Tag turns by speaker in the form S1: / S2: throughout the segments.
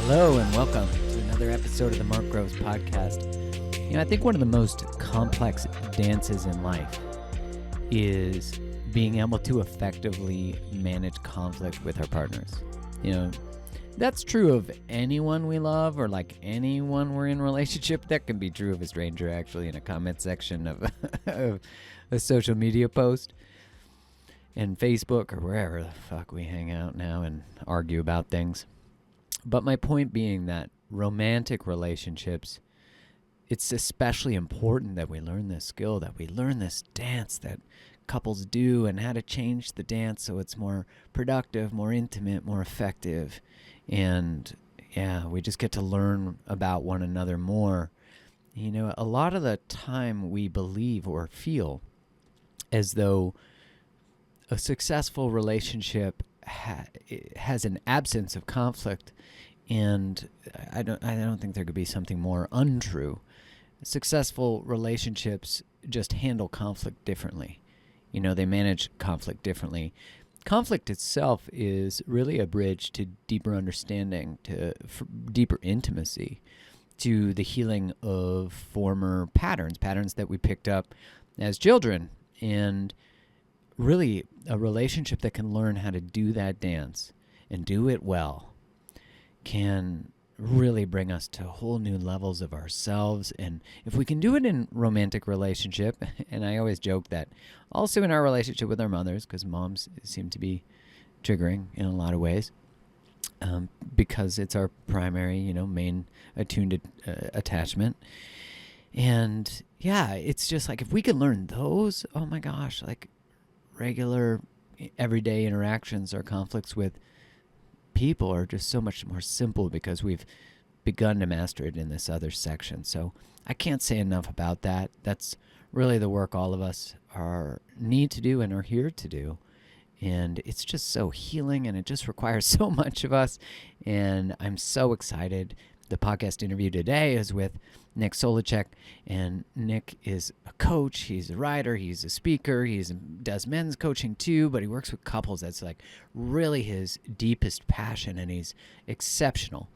S1: Hello and welcome to another episode of the Mark Groves podcast. I think one of the most complex dances in life is being able to effectively manage conflict with our partners. That's true of anyone we love or like anyone we're in a relationship. That can be true of a stranger actually in a comment section of, of a social media post and Facebook or wherever the fuck we hang out now and argue about things. But my point being that romantic relationships, it's especially important that we learn this skill, that we learn this dance that couples do and how to change the dance so it's more productive, more intimate, more effective. And we just get to learn about one another more. A lot of the time we believe or feel as though a successful relationship has an absence of conflict, and I don't think there could be something more untrue. Successful relationships just handle conflict differently. They manage conflict differently. Conflict itself is really a bridge to deeper understanding, to deeper intimacy, to the healing of former patterns that we picked up as children. And really, a relationship that can learn how to do that dance and do it well can really bring us to whole new levels of ourselves. And if we can do it in romantic relationship, and I always joke that also in our relationship with our mothers, because moms seem to be triggering in a lot of ways, because it's our primary, main attuned attachment. And it's just like if we can learn those, oh my gosh, like regular everyday interactions or conflicts with people are just so much more simple because we've begun to master it in this other section. So I can't say enough about that. That's really the work all of us need to do and are here to do. And it's just so healing, and it just requires so much of us. And I'm so excited. The podcast interview today is with Nick Solaczek, and Nick is a coach. He's a writer. He's a speaker. He does men's coaching too, but he works with couples. That's like really his deepest passion, and he's exceptional.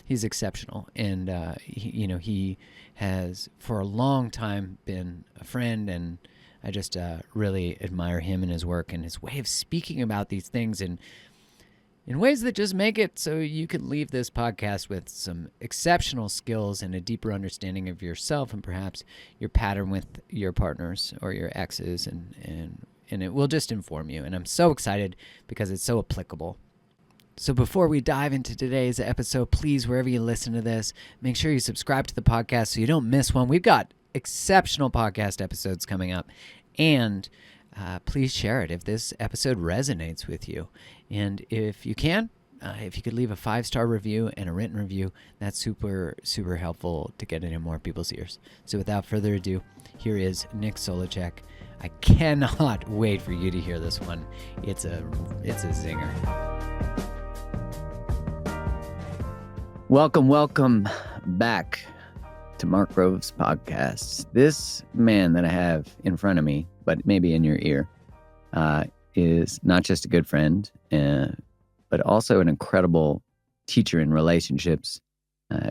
S1: He's exceptional, and he has for a long time been a friend, and I just really admire him and his work and his way of speaking about these things and in ways that just make it so you can leave this podcast with some exceptional skills and a deeper understanding of yourself and perhaps your pattern with your partners or your exes, and it will just inform you. And I'm so excited because it's so applicable. So before we dive into today's episode, please, wherever you listen to this, make sure you subscribe to the podcast so you don't miss one. We've got exceptional podcast episodes coming up, and please share it if this episode resonates with you. And if you can, if you could leave a 5-star review and a written review, that's super, super helpful to get it in more people's ears. So without further ado, here is Nick Solaczek. I cannot wait for you to hear this one. It's a zinger. Welcome back to Mark Groves Podcasts. This man that I have in front of me, but maybe in your ear, is not just a good friend, but also an incredible teacher in relationships.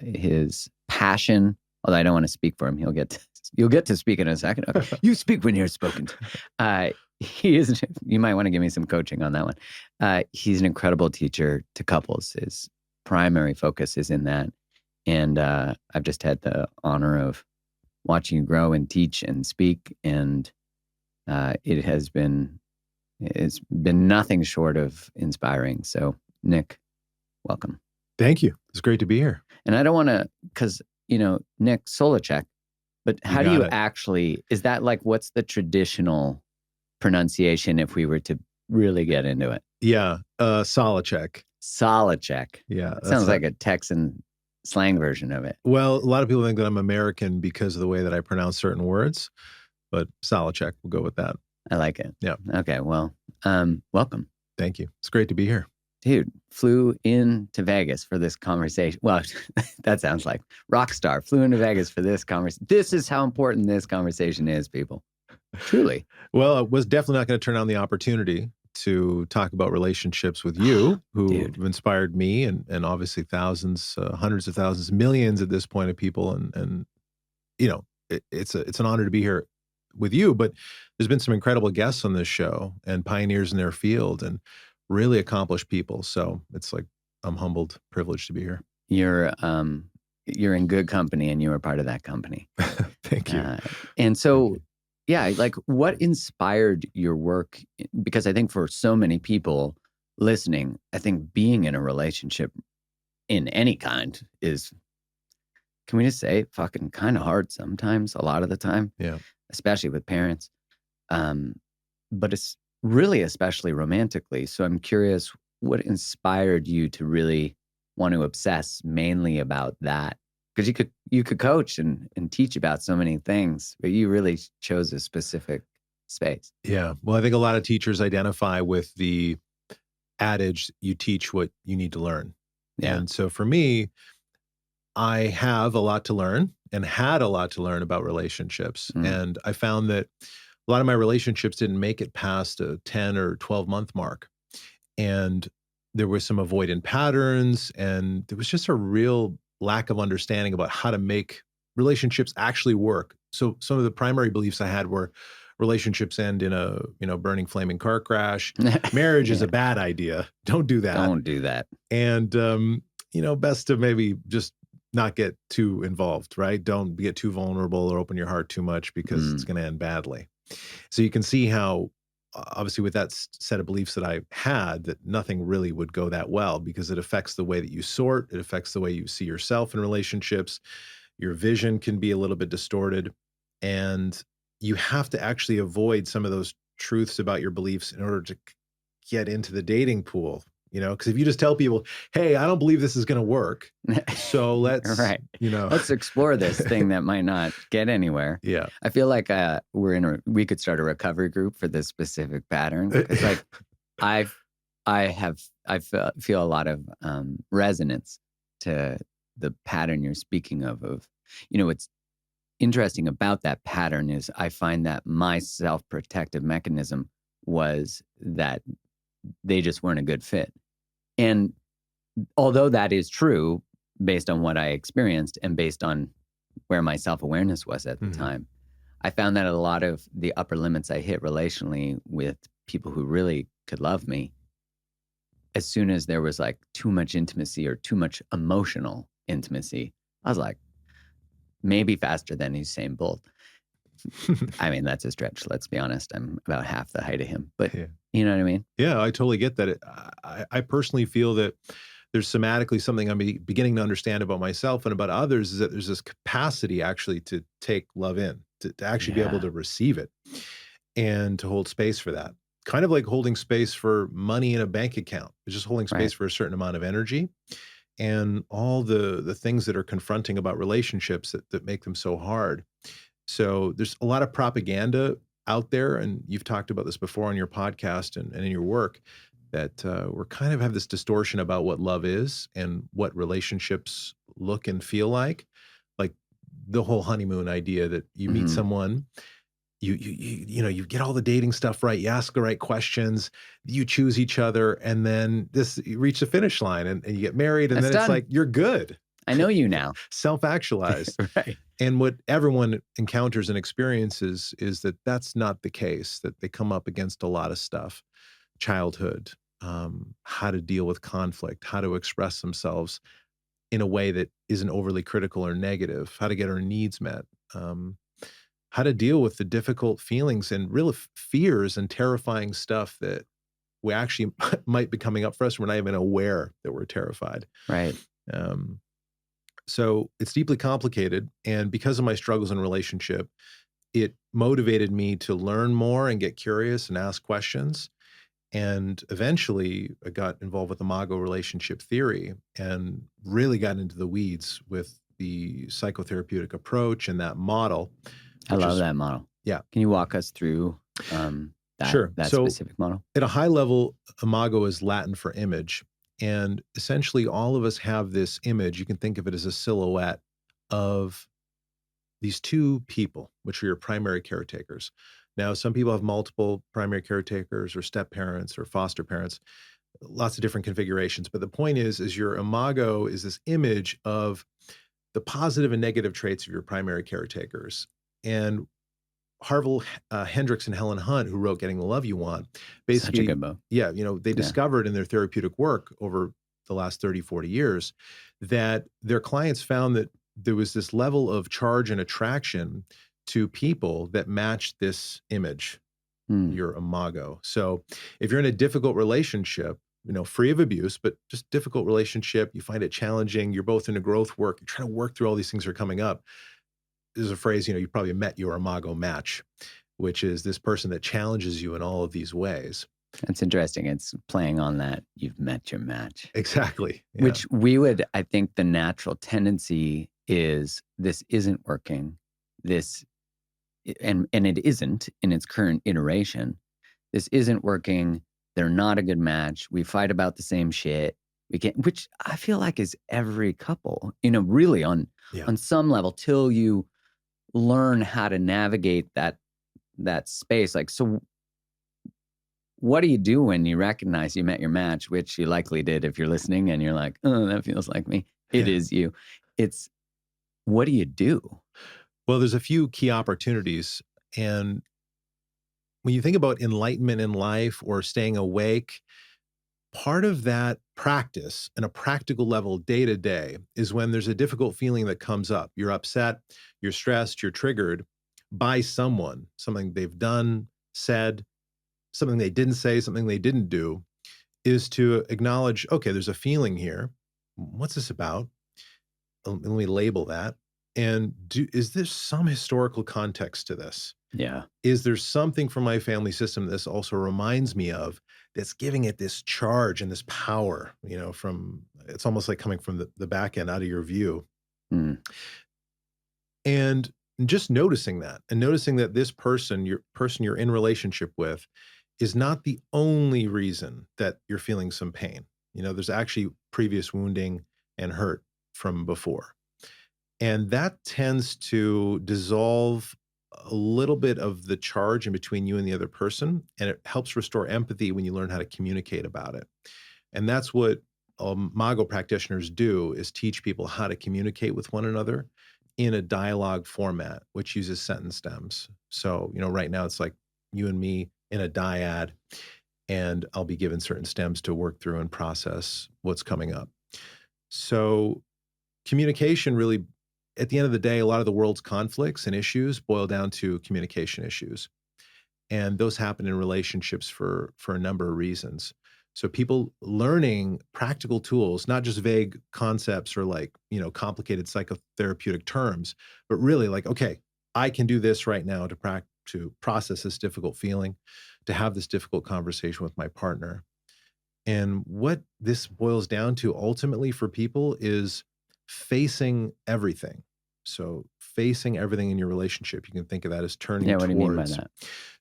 S1: His passion, although I don't want to speak for him, you'll get to speak in a second. Okay. You speak when you're spoken to. You might want to give me some coaching on that one. He's an incredible teacher to couples. His primary focus is in that. And I've just had the honor of watching you grow and teach and speak, and it's been nothing short of inspiring. So, Nick, welcome.
S2: Thank you. It's great to be here.
S1: And I don't want to, because, Nick Solaczek, but how do you actually, is that like, what's the traditional pronunciation if we were to really get into it?
S2: Yeah, Solaczek.
S1: Solaczek.
S2: Yeah.
S1: Sounds like a Texan slang version of it.
S2: Well, a lot of people think that I'm American because of the way that I pronounce certain words, but Solaczek, we'll go with that.
S1: I like it.
S2: Yeah.
S1: Okay. Well, welcome.
S2: Thank you. It's great to be here.
S1: Dude, flew into Vegas for this conversation. Well, that sounds like rock star. Flew into Vegas for this conversation. This is how important this conversation is, people. Truly.
S2: Well, I was definitely not going to turn down the opportunity to talk about relationships with you, who
S1: Dude.
S2: have inspired me and obviously thousands, hundreds of thousands, millions at this point of people. And it's an honor to be here with you. But there's been some incredible guests on this show and pioneers in their field and really accomplished people. So it's like I'm humbled, privileged to be here.
S1: You're in good company, and you were part of that company.
S2: Thank you.
S1: And so, yeah, like what inspired your work? Because I think for so many people listening, I think being in a relationship in any kind is, can we just say, fucking kind of hard sometimes, a lot of the time,
S2: Yeah.
S1: especially with parents. But it's really especially romantically. So I'm curious, what inspired you to really want to obsess mainly about that? Because you could coach and teach about so many things, but you really chose a specific space.
S2: Yeah. Well, I think a lot of teachers identify with the adage, you teach what you need to learn.
S1: Yeah.
S2: And so for me, I have a lot to learn and had a lot to learn about relationships. And I found that a lot of my relationships didn't make it past a 10 or 12-month mark. And there was some avoidant patterns, and there was just a real lack of understanding about how to make relationships actually work. So some of the primary beliefs I had were relationships end in a, burning flaming car crash. Marriage is a bad idea. Don't do that.
S1: Don't do that.
S2: And, best to maybe just not get too involved, right? Don't get too vulnerable or open your heart too much because it's going to end badly. So you can see how, obviously, with that set of beliefs that I had, that nothing really would go that well because it affects the way that you sort. It affects the way you see yourself in relationships. Your vision can be a little bit distorted. And you have to actually avoid some of those truths about your beliefs in order to get into the dating pool. Because if you just tell people, hey, I don't believe this is going to work, so let's,
S1: right. Let's explore this thing that might not get anywhere.
S2: Yeah.
S1: I feel like we could start a recovery group for this specific pattern. Because like I feel a lot of resonance to the pattern you're speaking of, what's interesting about that pattern is I find that my self-protective mechanism was that they just weren't a good fit. And although that is true based on what I experienced and based on where my self-awareness was at the time, I found that a lot of the upper limits I hit relationally with people who really could love me, as soon as there was like too much intimacy or too much emotional intimacy, I was like, maybe faster than Usain Bolt. I mean, that's a stretch. Let's be honest. I'm about half the height of him, but you know what I mean?
S2: Yeah, I totally get that. I personally feel that there's somatically something I'm beginning to understand about myself and about others, is that there's this capacity actually to take love in, to actually be able to receive it and to hold space for that. Kind of like holding space for money in a bank account. It's just holding space for a certain amount of energy and all the things that are confronting about relationships that make them so hard. So there's a lot of propaganda out there, and you've talked about this before on your podcast and in your work, that we're kind of have this distortion about what love is and what relationships look and feel like the whole honeymoon idea that you meet someone, you get all the dating stuff right, you ask the right questions, you choose each other, and then you reach the finish line and you get married, and
S1: That's
S2: then
S1: done.
S2: it's like, you're good.
S1: I know you now.
S2: Self-actualized.
S1: Right.
S2: And what everyone encounters and experiences is that that's not the case, that they come up against a lot of stuff. Childhood, how to deal with conflict, how to express themselves in a way that isn't overly critical or negative, how to get our needs met, how to deal with the difficult feelings and real fears and terrifying stuff that we actually might be coming up for us. We're not even aware that we're terrified.
S1: Right.
S2: So it's deeply complicated. And because of my struggles in relationship, it motivated me to learn more and get curious and ask questions. And eventually I got involved with IMAGO relationship theory and really got into the weeds with the psychotherapeutic approach and that model.
S1: I love that model.
S2: Yeah.
S1: Can you walk us through that specific model?
S2: At a high level, IMAGO is Latin for image. And essentially all of us have this image. You can think of it as a silhouette of these two people, which are your primary caretakers. Now, some people have multiple primary caretakers or step parents or foster parents, lots of different configurations. But the point is your imago is this image of the positive and negative traits of your primary caretakers. And Harville Hendricks and Helen Hunt, who wrote Getting the Love You Want,
S1: Such a
S2: basically,
S1: good book.
S2: yeah, they discovered in their therapeutic work over the last 30, 40 years that their clients found that there was this level of charge and attraction to people that matched this image, your imago. So if you're in a difficult relationship, free of abuse, but just difficult relationship, you find it challenging, you're both in a growth work, you're trying to work through all these things that are coming up. There's a phrase, you probably met your imago match, which is this person that challenges you in all of these ways.
S1: That's interesting. It's playing on that you've met your match.
S2: Exactly. Yeah.
S1: Which I think the natural tendency is this isn't working. And it isn't in its current iteration. This isn't working. They're not a good match. We fight about the same shit. Which I feel like is every couple, really on some level, till you learn how to navigate that space. Like, so what do you do when you recognize you met your match, which you likely did if you're listening and you're like, oh, that feels like me. It is you. What do you do?
S2: Well, there's a few key opportunities. And when you think about enlightenment in life or staying awake, part of that practice on a practical level day to day is when there's a difficult feeling that comes up. You're upset, you're stressed, you're triggered by someone, something they've done, said, something they didn't say, something they didn't do, is to acknowledge, okay, there's a feeling here. What's this about? Let me label that. And is there some historical context to this?
S1: Yeah.
S2: Is there something from my family system this also reminds me of that's giving it this charge and this power, it's almost like coming from the back end out of your view. And just noticing that and noticing that this person you're in relationship with is not the only reason that you're feeling some pain. There's actually previous wounding and hurt from before. And that tends to dissolve a little bit of the charge in between you and the other person. And it helps restore empathy when you learn how to communicate about it. And that's what IMAGO practitioners do, is teach people how to communicate with one another in a dialogue format, which uses sentence stems. So, right now it's like you and me in a dyad, and I'll be given certain stems to work through and process what's coming up. So communication really, at the end of the day, a lot of the world's conflicts and issues boil down to communication issues. And those happen in relationships for a number of reasons. So people learning practical tools, not just vague concepts or complicated psychotherapeutic terms, but really okay, I can do this right now to process this difficult feeling, to have this difficult conversation with my partner. And what this boils down to ultimately for people is facing everything. So facing everything in your relationship, you can think of that as turning towards.
S1: What do you mean by that?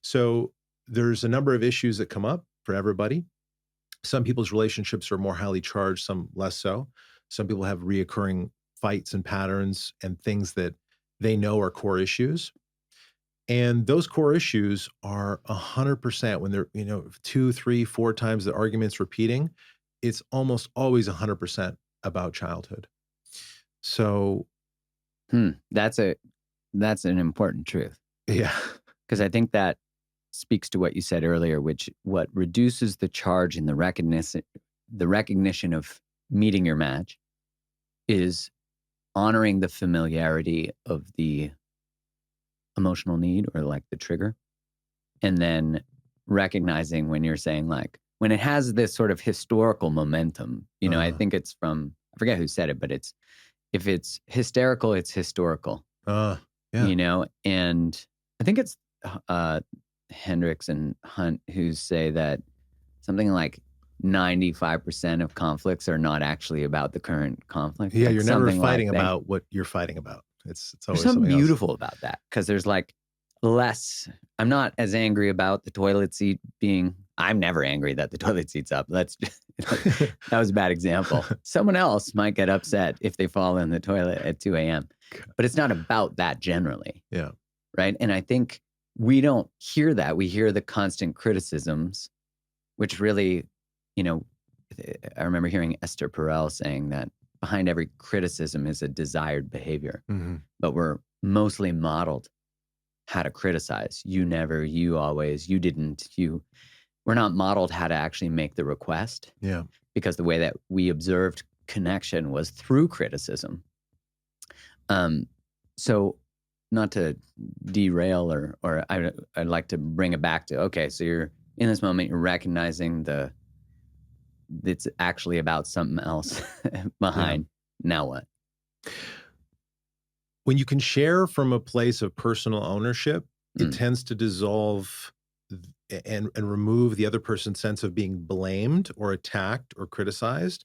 S2: So there's a number of issues that come up for everybody. Some people's relationships are more highly charged, some less so. Some people have reoccurring fights and patterns and things that they know are core issues. And those core issues are 100% when they're, 2, 3, 4 times the argument's repeating, it's almost always 100% about childhood. So
S1: that's an important truth.
S2: Yeah.
S1: Because I think that speaks to what you said earlier, what reduces the charge in the recognition of meeting your match is honoring the familiarity of the emotional need or the trigger. And then recognizing when you're saying when it has this sort of historical momentum, I think it's from, I forget who said it, but if it's hysterical, it's historical.
S2: Yeah.
S1: And I think it's Hendricks and Hunt who say that something like 95% of conflicts are not actually about the current conflict.
S2: Yeah, you're never fighting about what you're fighting about. It's always
S1: something beautiful
S2: else.
S1: About that, because there's less. I'm not as angry about the toilet seat being. I'm never angry that the toilet seat's up. That was a bad example. Someone else might get upset if they fall in the toilet at 2 a.m. But it's not about that generally.
S2: Yeah.
S1: Right. And I think we don't hear that. We hear the constant criticisms, which really, you know, I remember hearing Esther Perel saying that behind every criticism is a desired behavior, but we're mostly modeled how to criticize. You never, you always, you didn't, you. We're not modeled how to actually make the request.
S2: Yeah.
S1: Because the way that we observed connection was through criticism. So not to derail or I'd like to bring it back to, okay, so you're in this moment, you're recognizing it's actually about something else behind. Yeah. Now what?
S2: When you can share from a place of personal ownership, it tends to dissolve and remove the other person's sense of being blamed or attacked or criticized.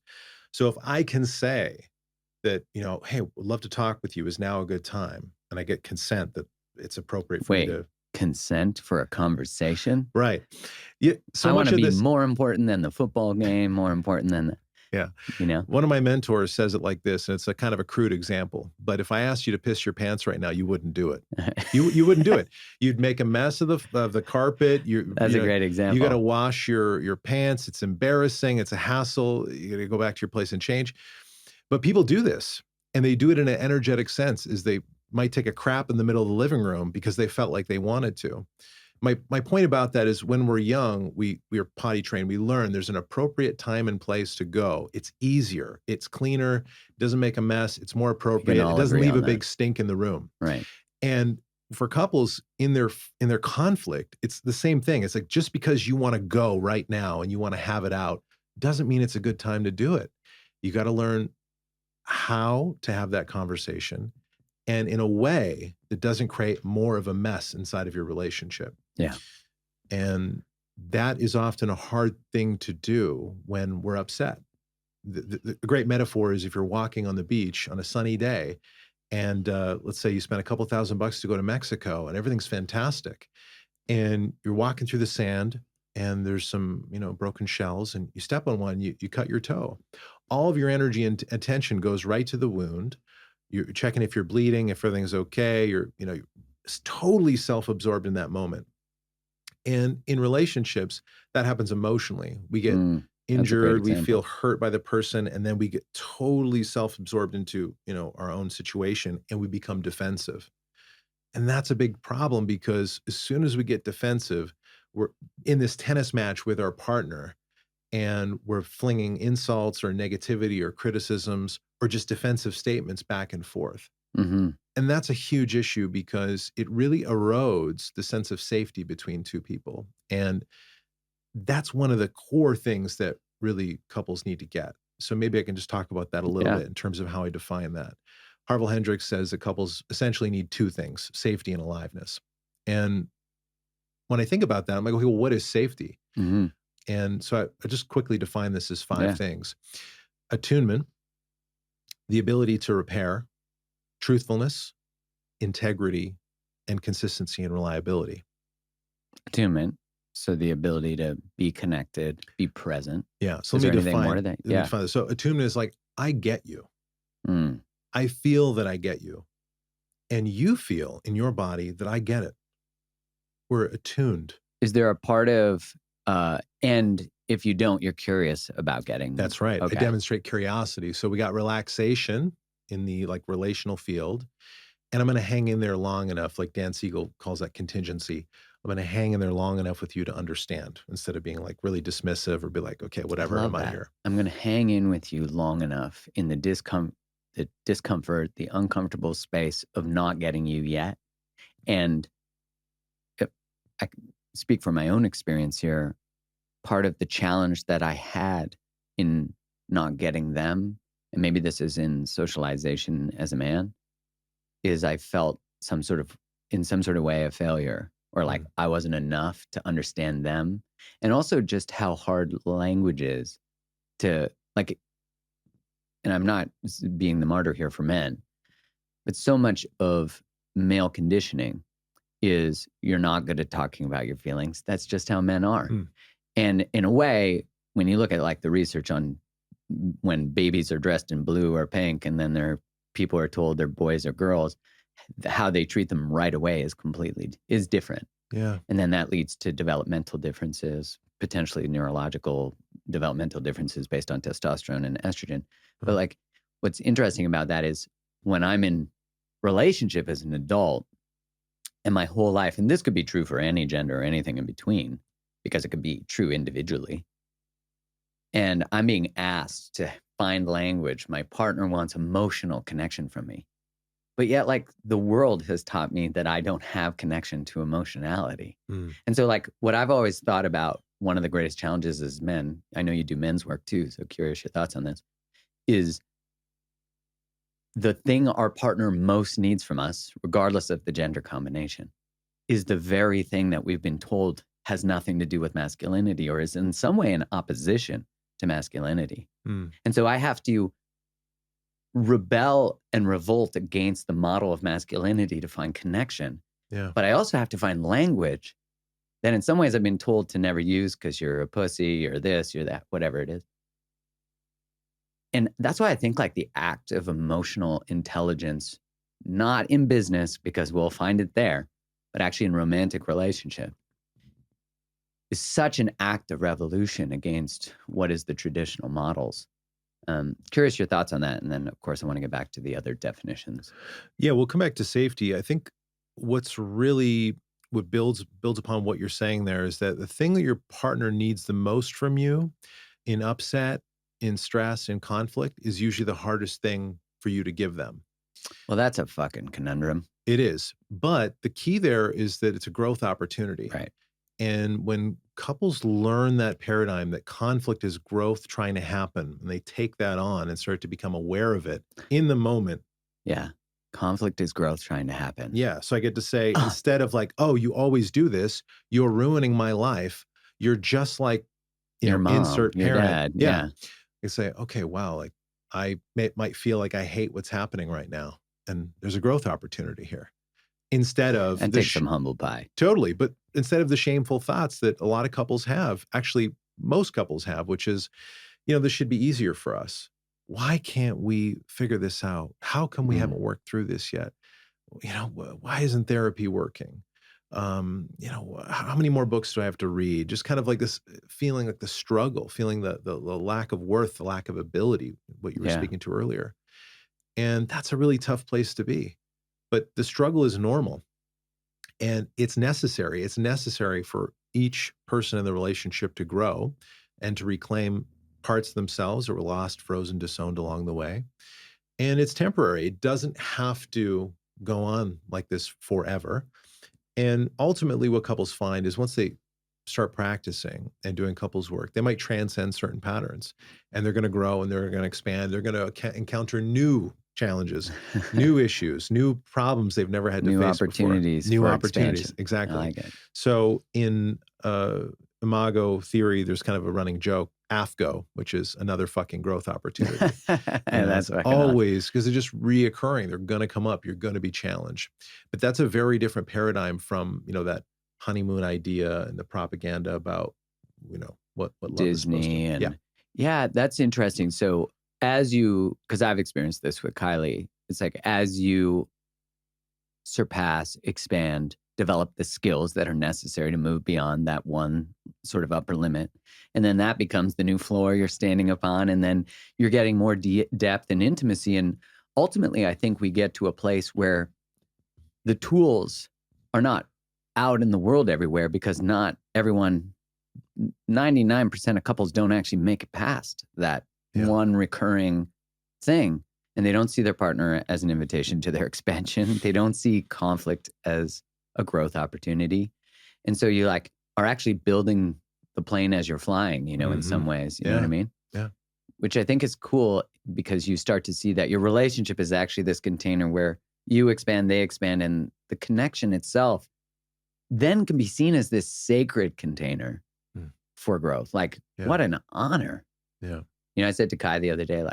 S2: So if I can say that, you know, hey, would love to talk with you, is now a good time, and I get consent that it's appropriate for me to
S1: consent for a conversation,
S2: right? Yeah, so
S1: I want to be more important than the football game, more important than
S2: yeah.
S1: You know,
S2: one of my mentors says it like this, and it's a kind of a crude example, but if I asked you to piss your pants right now, you wouldn't do it. You wouldn't do it. You'd make a mess of the carpet.
S1: That's a great example.
S2: You got to wash your pants. It's embarrassing. It's a hassle. You got to go back to your place and change. But people do this, and they do it in an energetic sense, is they might take a crap in the middle of the living room because they felt like they wanted to. My point about that is when we're young, we are potty trained. We learn there's an appropriate time and place to go. It's easier. It's cleaner. It doesn't make a mess. It's more appropriate. It doesn't leave a big stink in the room.
S1: Right.
S2: And for couples in their conflict, it's the same thing. It's like, just because you want to go right now and you want to have it out doesn't mean it's a good time to do it. You got to learn how to have that conversation, and in a way that doesn't create more of a mess inside of your relationship.
S1: Yeah.
S2: And that is often a hard thing to do when we're upset. The great metaphor is if you're walking on the beach on a sunny day, and let's say you spent a couple $1,000 to go to Mexico and everything's fantastic, and you're walking through the sand and there's some, you know, broken shells, and you step on one, you cut your toe. All of your energy and attention goes right to the wound. You're checking if you're bleeding, if everything's okay. You're totally self-absorbed in that moment. And in relationships, that happens emotionally. We get injured, we feel hurt by the person, and then we get totally self-absorbed into, you know, our own situation, and we become defensive. And that's a big problem, because as soon as we get defensive, we're in this tennis match with our partner, and we're flinging insults or negativity or criticisms or just defensive statements back and forth. And that's a huge issue, because it really erodes the sense of safety between two people. And that's one of the core things that really couples need to get. So maybe I can just talk about that a little bit in terms of how I define that. Harville Hendricks says that couples essentially need two things: safety and aliveness. And when I think about that, I'm like, okay, well, what is safety? And so I just quickly define this as five things: attunement, the ability to repair, truthfulness, integrity, and consistency and reliability.
S1: Attunement, so the ability to be connected, be present.
S2: Yeah. So
S1: let me define more of that.
S2: Define. So attunement is like, I get you. I feel that I get you. And you feel in your body that I get it. We're attuned.
S1: Is there a part of, and if you don't, you're curious about getting.
S2: That's right. Okay. I demonstrate curiosity. So we got relaxation in the relational field, and I'm going to hang in there long enough, like Dan Siegel calls that contingency. I'm going to hang in there long enough with you to understand, instead of being like really dismissive or be like, okay, whatever, I'm out here.
S1: I'm going to hang in with you long enough in the discomfort, the uncomfortable space of not getting you yet. And if I speak from my own experience here, part of the challenge that I had in not getting them, and maybe this is in socialization as a man, is I felt in some sort of way a failure, or like I wasn't enough to understand them. And also just how hard language is to like, and I'm not being the martyr here for men, but so much of male conditioning is you're not good at talking about your feelings. That's just how men are. And in a way, when you look at like the research on when babies are dressed in blue or pink, and then people are told they're boys or girls, how they treat them right away is different.
S2: Yeah.
S1: And then that leads to developmental differences, potentially neurological developmental differences based on testosterone and estrogen. But
S2: Mm.
S1: like, what's interesting about that is when I'm in relationship as an adult and my whole life, and this could be true for any gender or anything in between, because it could be true individually. And I'm being asked to find language. My partner wants emotional connection from me. But yet, like, the world has taught me that I don't have connection to emotionality.
S2: Mm.
S1: And so, like, what I've always thought about, one of the greatest challenges as men, I know you do men's work too, so curious your thoughts on this, is the thing our partner most needs from us, regardless of the gender combination, is the very thing that we've been told has nothing to do with masculinity or is in some way in opposition to masculinity.
S2: Mm.
S1: And so I have to rebel and revolt against the model of masculinity to find connection.
S2: Yeah.
S1: But I also have to find language that in some ways I've been told to never use because you're a pussy or this, you're that, whatever it is. And that's why I think like the act of emotional intelligence, not in business because we'll find it there, but actually in romantic relationship, is such an act of revolution against what is the traditional models. Curious your thoughts on that. And then, of course, I want to get back to the other definitions.
S2: Yeah, we'll come back to safety. I think what's really what builds upon what you're saying there is that the thing that your partner needs the most from you in upset, in stress, in conflict is usually the hardest thing for you to give them.
S1: Well, that's a fucking conundrum.
S2: It is. But the key there is that it's a growth opportunity.
S1: Right.
S2: And when couples learn that paradigm, that conflict is growth trying to happen, and they take that on and start to become aware of it in the moment.
S1: Yeah. Conflict is growth trying to happen.
S2: Yeah. So I get to say, instead of like, oh, you always do this, you're ruining my life. You're just like,
S1: your mom,
S2: insert
S1: your
S2: parent.
S1: dad.
S2: Yeah. I say, okay, wow, like I might feel like I hate what's happening right now. And there's a growth opportunity here. Instead of
S1: and take some humble pie.
S2: Totally. But instead of the shameful thoughts that a lot of couples have, actually most couples have, which is, this should be easier for us. Why can't we figure this out? How come we haven't worked through this yet? Why isn't therapy working? How many more books do I have to read? Just kind of like this feeling like the struggle, feeling the lack of worth, the lack of ability, what you were speaking to earlier. And that's a really tough place to be. But the struggle is normal. And it's necessary. It's necessary for each person in the relationship to grow and to reclaim parts of themselves that were lost, frozen, disowned along the way. And it's temporary. It doesn't have to go on like this forever. And ultimately, what couples find is once they start practicing and doing couples work, they might transcend certain patterns and they're going to grow and they're going to expand. They're going to encounter new challenges, new issues, new problems they've never had to face
S1: opportunities
S2: before. New
S1: for
S2: opportunities.
S1: Expansion.
S2: Exactly.
S1: I like it.
S2: So in IMAGO theory, there's kind of a running joke, AFGO, which is another fucking growth opportunity.
S1: And that's
S2: always, because they're just reoccurring. They're going to come up. You're going to be challenged. But that's a very different paradigm from, that honeymoon idea and the propaganda about, what love
S1: Disney
S2: is supposed to.
S1: and yeah, that's interesting. So because I've experienced this with Kylie, it's like as you surpass, expand, develop the skills that are necessary to move beyond that one sort of upper limit. And then that becomes the new floor you're standing upon. And then you're getting more depth and intimacy. And ultimately, I think we get to a place where the tools are not out in the world everywhere because not everyone, 99% of couples don't actually make it past that one recurring thing. And they don't see their partner as an invitation to their expansion. They don't see conflict as a growth opportunity. And so you are actually building the plane as you're flying, in some ways, you know what I mean?
S2: Yeah.
S1: Which I think is cool because you start to see that your relationship is actually this container where you expand, they expand, and the connection itself then can be seen as this sacred container for growth. What an honor.
S2: Yeah.
S1: I said to Kai the other day,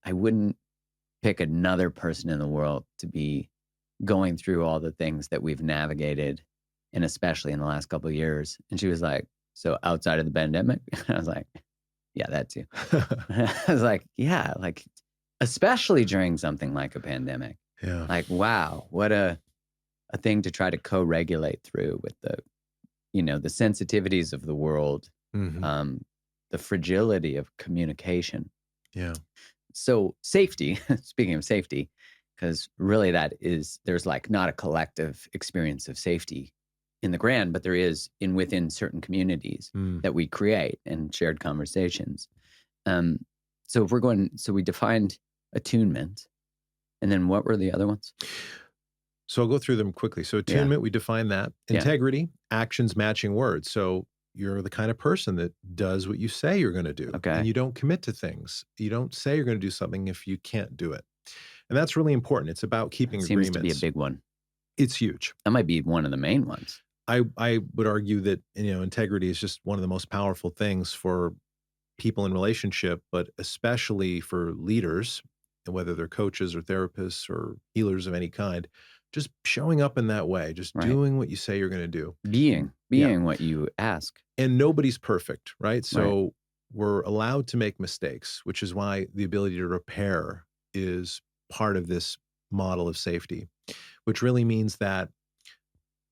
S1: I wouldn't pick another person in the world to be going through all the things that we've navigated, and especially in the last couple of years. And she was like, so outside of the pandemic? I was like, yeah, that too. I was like, yeah, especially during something like a pandemic.
S2: Yeah.
S1: Wow, what a thing to try to co-regulate through with the the sensitivities of the world,
S2: Hmm.
S1: the fragility of communication.
S2: Yeah.
S1: So safety, speaking of safety, because really there's like not a collective experience of safety in the grand, but there is within certain communities
S2: Mm.
S1: that we create and shared conversations. Um, so so we defined attunement, and then what were the other ones?
S2: So I'll go through them quickly. So
S1: Yeah.
S2: attunement, we define that.
S1: Yeah.
S2: Integrity, actions matching words. So you're the kind of person that does what you say you're going to do, and
S1: Okay.
S2: you don't commit to things. You don't say you're going to do something if you can't do it. And that's really important. It's about keeping
S1: That seems to be a
S2: agreements.
S1: big one.
S2: It's huge.
S1: That might be one of the main ones.
S2: I would argue that, integrity is just one of the most powerful things for people in relationship, but especially for leaders, and whether they're coaches or therapists or healers of any kind, just showing up in that way, just
S1: Right.
S2: doing what you say you're going to do.
S1: Being
S2: Yeah.
S1: what you ask.
S2: And nobody's perfect, right?
S1: Right.
S2: So we're allowed to make mistakes, which is why the ability to repair is part of this model of safety, which really means that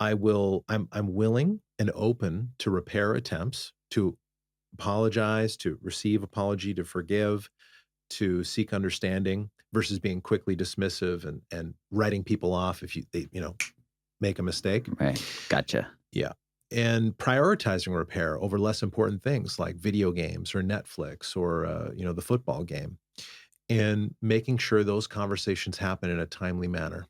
S2: I'm willing and open to repair attempts, to apologize, to receive apology, to forgive, to seek understanding versus being quickly dismissive and writing people off if they make a mistake.
S1: Right. Gotcha.
S2: Yeah. And prioritizing repair over less important things like video games or Netflix or the football game, and making sure those conversations happen in a timely manner.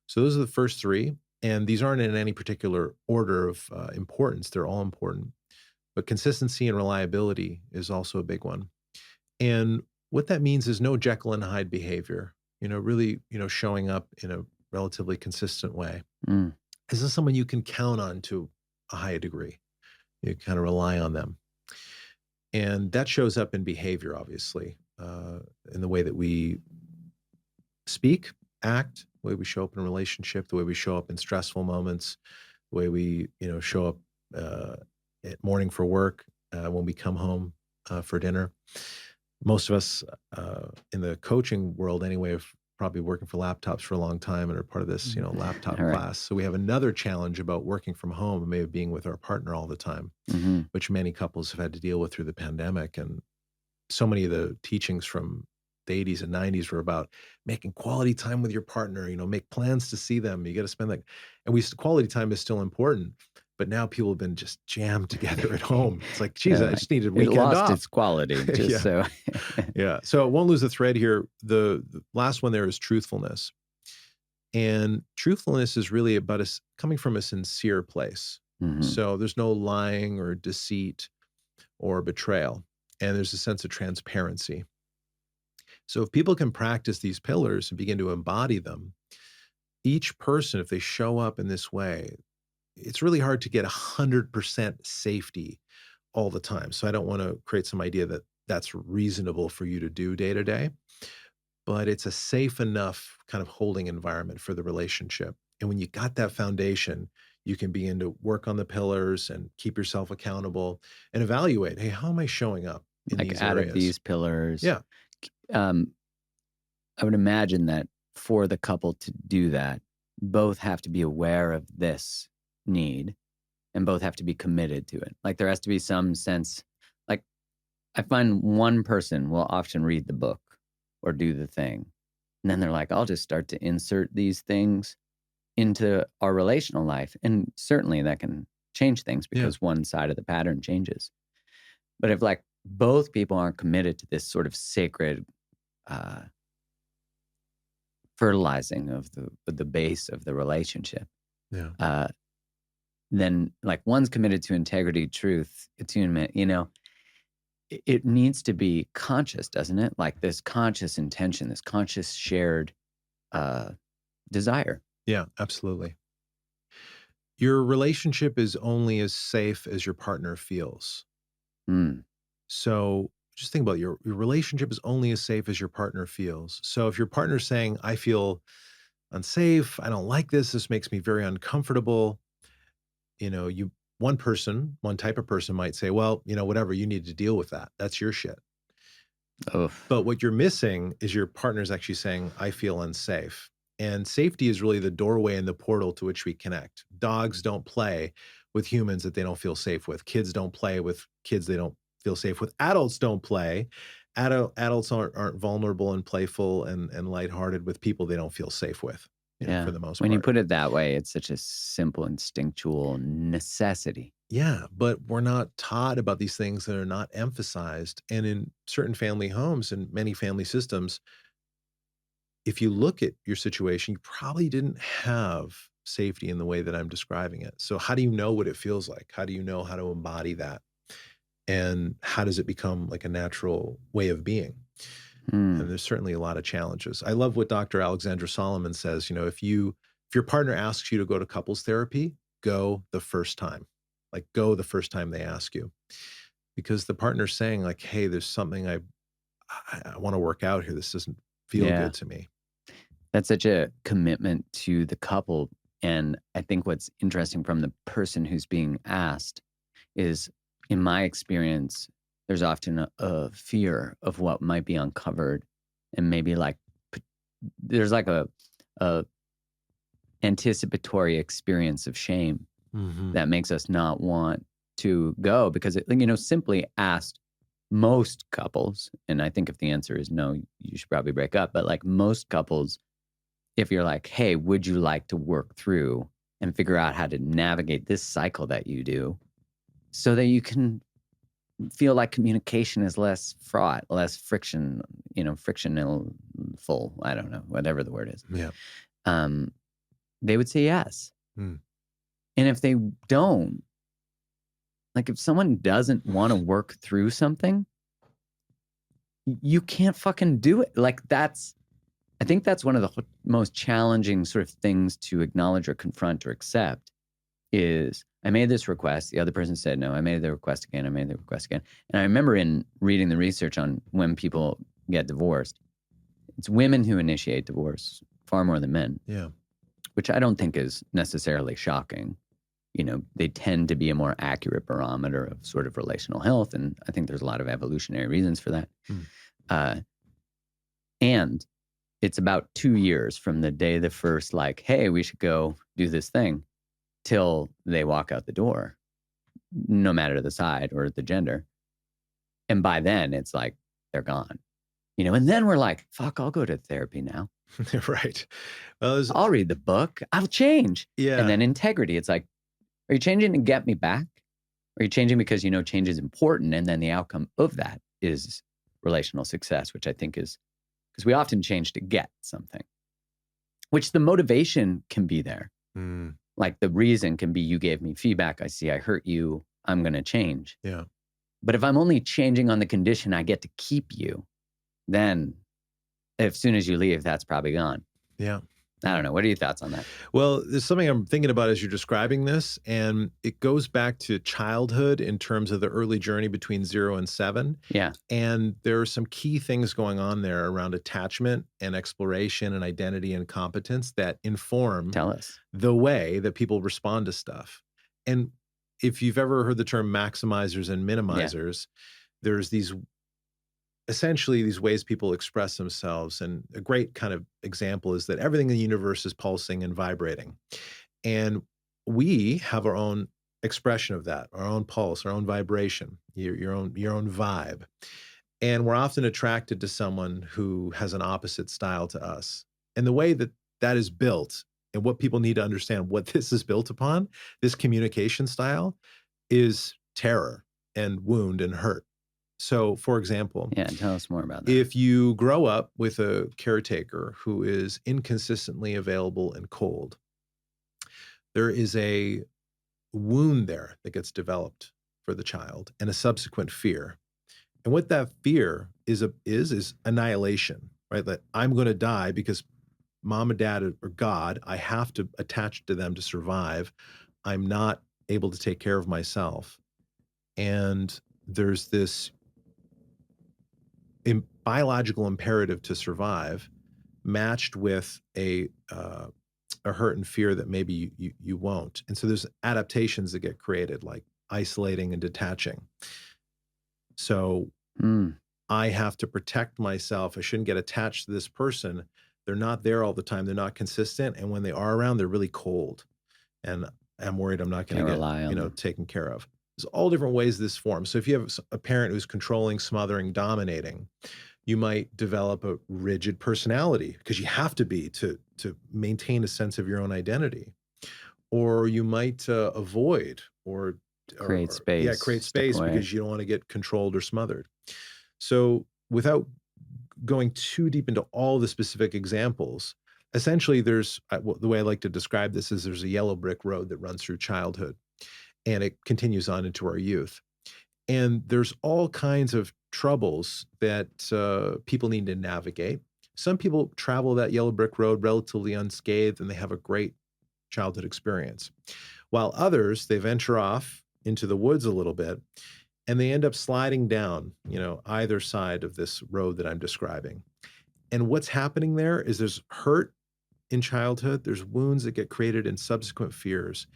S2: So those are the first three, and these aren't in any particular order of importance. They're all important, but consistency and reliability is also a big one. And what that means is no Jekyll and Hyde behavior, really, showing up in a relatively consistent way.
S1: Mm.
S2: Is this someone you can count on to a high degree? You kind of rely on them. And that shows up in behavior, obviously, in the way that we speak, act, the way we show up in a relationship, the way we show up in stressful moments, the way we, show up at morning for work, when we come home for dinner. Most of us in the coaching world anyway have probably working for laptops for a long time and are part of this, laptop
S1: All right.
S2: class. So we have another challenge about working from home and maybe being with our partner all the time,
S1: Mm-hmm.
S2: which many couples have had to deal with through the pandemic. And so many of the teachings from the 80s and 90s were about making quality time with your partner, make plans to see them. You got to spend quality time is still important, but now people have been just jammed together at home. It's like, geez, I just needed a
S1: It
S2: weekend
S1: lost
S2: off.
S1: its quality. Just
S2: Yeah.
S1: so.
S2: Yeah. So it won't lose the thread here. The last one there is truthfulness. And truthfulness is really about us coming from a sincere place.
S1: Mhm.
S2: So there's no lying or deceit or betrayal. And there's a sense of transparency. So if people can practice these pillars and begin to embody them, each person, if they show up in this way, it's really hard to get 100% safety all the time. So I don't want to create some idea that that's reasonable for you to do day to day, but it's a safe enough kind of holding environment for the relationship. And when you got that foundation, you can begin to work on the pillars and keep yourself accountable and evaluate, hey, how am I showing up in
S1: Like
S2: these
S1: out
S2: areas?
S1: of these pillars.
S2: Yeah.
S1: I would imagine that for the couple to do that, both have to be aware of this need and both have to be committed to it. Like there has to be some sense, like I find one person will often read the book or do the thing. And then they're like, I'll just start to insert these things into our relational life. And certainly that can change things because one side of the pattern changes. But if like both people aren't committed to this sort of sacred fertilizing of the base of the relationship,
S2: Yeah.
S1: then like one's committed to integrity, truth, attunement, it needs to be conscious, doesn't it? Like this conscious intention, this conscious shared desire.
S2: Yeah, absolutely. Your relationship is only as safe as your partner feels.
S1: Mm.
S2: So just think about your relationship is only as safe as your partner feels. So if your partner's saying, I feel unsafe, I don't like this, this makes me very uncomfortable, one type of person might say, well, whatever, you need to deal with that. That's your shit.
S1: Oof.
S2: But what you're missing is your partner's actually saying, I feel unsafe. And safety is really the doorway and the portal to which we connect. Dogs don't play with humans that they don't feel safe with. Kids don't play with kids they don't feel safe with. Adults don't play. Adults aren't vulnerable and playful and lighthearted with people they don't feel safe with,
S1: Yeah.
S2: for the most
S1: When you
S2: part.
S1: put it that way, it's such a simple instinctual necessity.
S2: Yeah, but we're not taught about these things that are not emphasized. And in certain family homes and many family systems, if you look at your situation, you probably didn't have safety in the way that I'm describing it. So how do you know what it feels like? How do you know how to embody that? And how does it become like a natural way of being? And there's certainly a lot of challenges. I love what Dr. Alexandra Solomon says, if your partner asks you to go to couples therapy, go the first time. Like go the first time they ask you. Because the partner's saying like, hey, there's something I want to work out here. This doesn't feel good to me.
S1: That's such a commitment to the couple. And I think what's interesting from the person who's being asked is, in my experience, there's often a fear of what might be uncovered, and maybe like there's like a anticipatory experience of shame that makes us not want to go, because simply asked, most couples, and I think if the answer is no, you should probably break up, but like most couples, if you're like, hey, would you like to work through and figure out how to navigate this cycle that you do so that you can feel like communication is less fraught, less frictional, I don't know, whatever the word is.
S2: Yeah.
S1: They would say yes. And if they don't, like if someone doesn't want to work through something, you can't fucking do it. Like I think that's one of the most challenging sort of things to acknowledge or confront or accept is, I made this request. The other person said no. I made the request again. I made the request again. And I remember in reading the research on when people get divorced, it's women who initiate divorce far more than men.
S2: Yeah.
S1: Which I don't think is necessarily shocking. They tend to be a more accurate barometer of sort of relational health. And I think there's a lot of evolutionary reasons for that. And it's about 2 years from the day the first, like, hey, we should go do this thing, till they walk out the door, no matter the side or the gender. And by then it's like, they're gone, and then we're like, fuck, I'll go to therapy now.
S2: Right. Well,
S1: I'll read the book. I'll change.
S2: Yeah.
S1: And then integrity. It's like, are you changing to get me back? Or are you changing because change is important, and then the outcome of that is relational success, which I think is, because we often change to get something, which the motivation can be there. Like the reason can be, you gave me feedback. I see I hurt you. I'm going to change.
S2: Yeah.
S1: But if I'm only changing on the condition I get to keep you, then as soon as you leave, that's probably gone.
S2: Yeah.
S1: I don't know. What are your thoughts on that?
S2: Well, there's something I'm thinking about as you're describing this, and it goes back to childhood in terms of the early journey between 0 and 7.
S1: Yeah.
S2: And there are some key things going on there around attachment and exploration and identity and competence that inform
S1: Tell us
S2: the way that people respond to stuff. And if you've ever heard the term maximizers and minimizers, there's essentially these ways people express themselves. And a great kind of example is that everything in the universe is pulsing and vibrating. And we have our own expression of that, our own pulse, our own vibration, your own vibe. And we're often attracted to someone who has an opposite style to us. And the way that that is built, and what people need to understand what this is built upon, this communication style, is terror and wound and hurt. So, for example,
S1: tell us more about that.
S2: If you grow up with a caretaker who is inconsistently available and cold, there is a wound there that gets developed for the child and a subsequent fear. And what that fear is annihilation, right? That I'm going to die because mom and dad or God, I have to attach to them to survive. I'm not able to take care of myself. And there's this biological imperative to survive, matched with a hurt and fear that maybe you won't. And so there's adaptations that get created, like isolating and detaching. So I have to protect myself. I shouldn't get attached to this person. They're not there all the time. They're not consistent. And when they are around, they're really cold. And I'm worried I'm not going to
S1: rely on
S2: get,
S1: them.
S2: taken care of. There's all different ways this forms. So if you have a parent who's controlling, smothering, dominating, you might develop a rigid personality because you have to be to maintain a sense of your own identity. Or you might avoid
S1: Create space,
S2: create
S1: step
S2: space
S1: away.
S2: because you don't want to get controlled or smothered. So without going too deep into all the specific examples, essentially there's the way I like to describe this is there's a yellow brick road that runs through childhood and it continues on into our youth. And there's all kinds of troubles that people need to navigate. Some people travel that yellow brick road relatively unscathed and they have a great childhood experience. While others, they venture off into the woods a little bit and they end up sliding down, either side of this road that I'm describing. And what's happening there is there's hurt in childhood, there's wounds that get created in subsequent fears.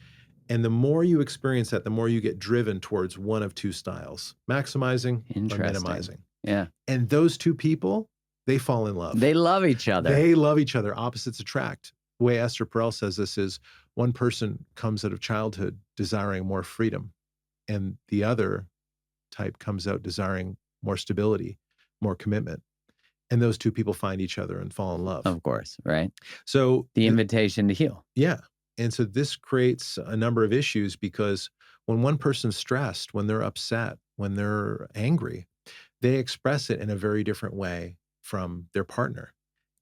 S2: And the more you experience that, the more you get driven towards one of two styles, maximizing or minimizing.
S1: Yeah.
S2: And those two people, they fall in love.
S1: They love each other.
S2: They love each other. Opposites attract. The way Esther Perel says this is one person comes out of childhood desiring more freedom, and the other type comes out desiring more stability, more commitment. And those two people find each other and fall in love.
S1: Of course, right?
S2: So
S1: the invitation to heal.
S2: Yeah. And so this creates a number of issues because when one person's stressed, when they're upset, when they're angry, they express it in a very different way from their partner.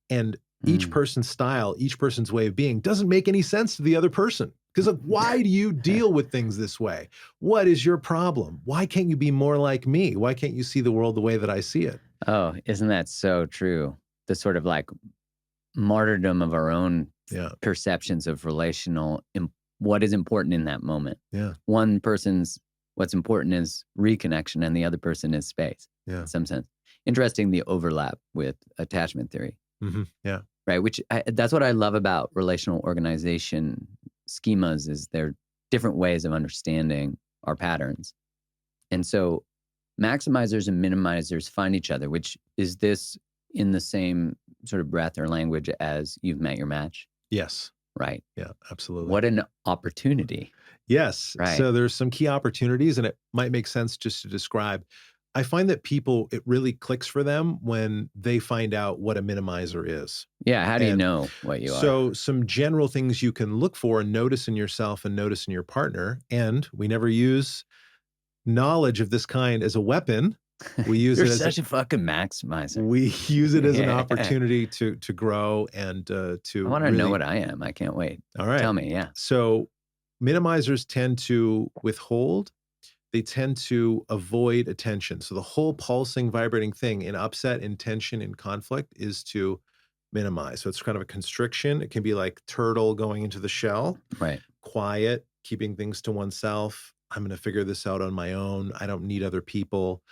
S2: And each person's style, each person's way of being doesn't make any sense to the other person. Because why do you deal with things this way? What is your problem? Why can't you be more like me? Why can't you see the world the way that I see it?
S1: Oh, isn't that so true? The sort of like martyrdom of our own perceptions of what is important in that moment.
S2: Yeah.
S1: One person's, what's important is reconnection and the other person is space.
S2: Yeah.
S1: In some sense. Interesting, the overlap with attachment theory.
S2: Mm-hmm. Yeah.
S1: Right. That's what I love about relational organization schemas is they're different ways of understanding our patterns. And so maximizers and minimizers find each other, which is this in the same sort of breath or language as you've met your match?
S2: Yes.
S1: Right.
S2: Yeah, absolutely.
S1: What an opportunity.
S2: Yes.
S1: Right.
S2: So there's some key opportunities, and it might make sense just to describe. I find that people, it really clicks for them when they find out what a minimizer is.
S1: Yeah. How do you know what you are?
S2: So some general things you can look for and notice in yourself and notice in your partner. And we never use knowledge of this kind as a weapon. We use
S1: You're
S2: it as
S1: such a fucking maximizer.
S2: We use it as an opportunity to grow and to
S1: I want to know what I am. I can't wait.
S2: All right.
S1: Tell me. Yeah.
S2: So minimizers tend to withhold. They tend to avoid attention. So the whole pulsing, vibrating thing in upset, in tension, in conflict is to minimize. So it's kind of a constriction. It can be like turtle going into the shell.
S1: Right.
S2: Quiet, keeping things to oneself. I'm going to figure this out on my own. I don't need other people.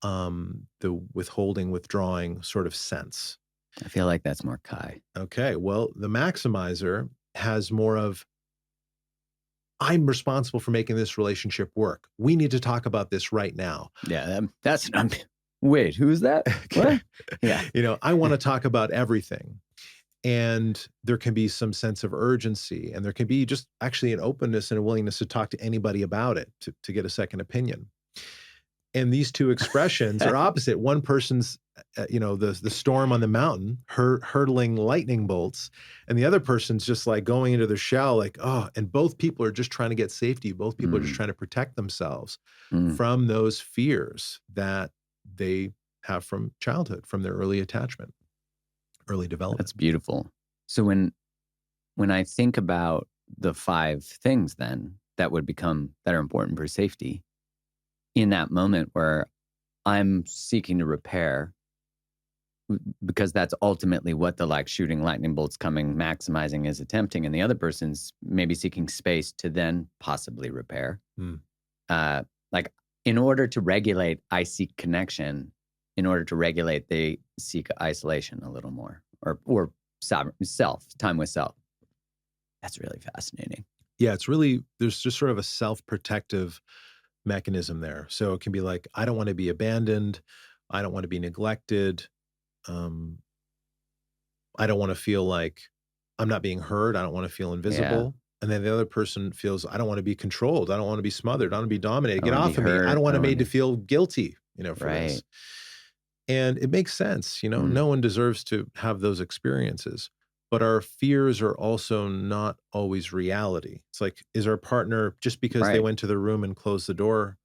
S2: The withholding, withdrawing sort of sense.
S1: I feel like that's more Kai.
S2: Okay. Well, the maximizer has more of, I'm responsible for making this relationship work. We need to talk about this right now.
S1: Yeah, wait, who's that?
S2: Okay.
S1: What? Yeah.
S2: I want to talk about everything. And there can be some sense of urgency, and there can be just actually an openness and a willingness to talk to anybody about it, to get a second opinion. And these two expressions are opposite. One person's, the storm on the mountain, hurtling lightning bolts, and the other person's just like going into the shell, like, oh, and both people are just trying to get safety. Both people are just trying to protect themselves from those fears that they have from childhood, from their early attachment, early development.
S1: That's beautiful. So when I think about the 5 things then that are important for safety, in that moment where I'm seeking to repair, because that's ultimately what the shooting lightning bolts coming, maximizing is attempting, and the other person's maybe seeking space to then possibly repair. In order to regulate, I seek connection. In order to regulate, they seek isolation a little more, or time with self. That's really fascinating.
S2: Yeah, there's just sort of a self-protective mechanism there. So it can be like, I don't want to be abandoned. I don't want to be neglected. I don't want to feel like I'm not being heard. I don't want to feel invisible. And then the other person feels, I don't want to be controlled. I don't want to be smothered. I don't want to be dominated.
S1: I
S2: Get
S1: don't wanna
S2: off
S1: be
S2: of me. I
S1: hurt.
S2: don't want
S1: I
S2: to
S1: don't
S2: made to
S1: wanna
S2: feel guilty, for
S1: Right.
S2: this. And it makes sense, no one deserves to have those experiences. But our fears are also not always reality. It's like, is our partner, just because they
S1: Right.
S2: went to the room and closed the door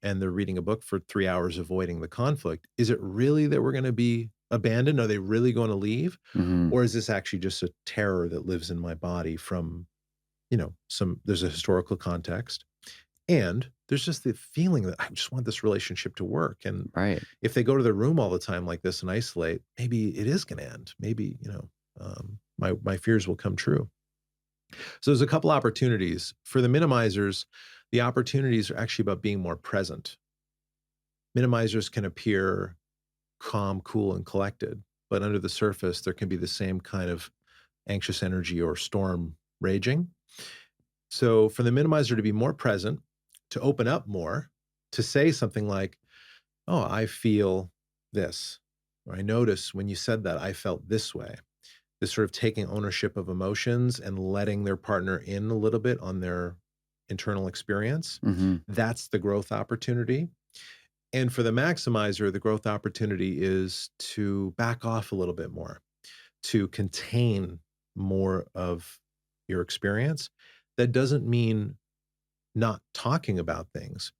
S2: and they're reading a book for 3 hours avoiding the conflict, is it really that we're going to be abandoned? Are they really going to leave?
S1: Mhm.
S2: Or is this actually just a terror that lives in my body from, there's a historical context, and there's just the feeling that I just want this relationship to work. And
S1: Right.
S2: if they go to their room all the time like this and isolate, maybe it is going to end. Maybe, my fears will come true. So there's a couple opportunities for the minimizers. The opportunities are actually about being more present. Minimizers can appear calm, cool, and collected, but under the surface, there can be the same kind of anxious energy or storm raging. So for the minimizer to be more present, to open up more, to say something like, oh, I feel this, or I notice when you said that, I felt this way. This sort of taking ownership of emotions and letting their partner in a little bit on their internal experience.
S1: Mhm.
S2: That's the growth opportunity. And for the maximizer, the growth opportunity is to back off a little bit more, to contain more of your experience. That doesn't mean not talking about things,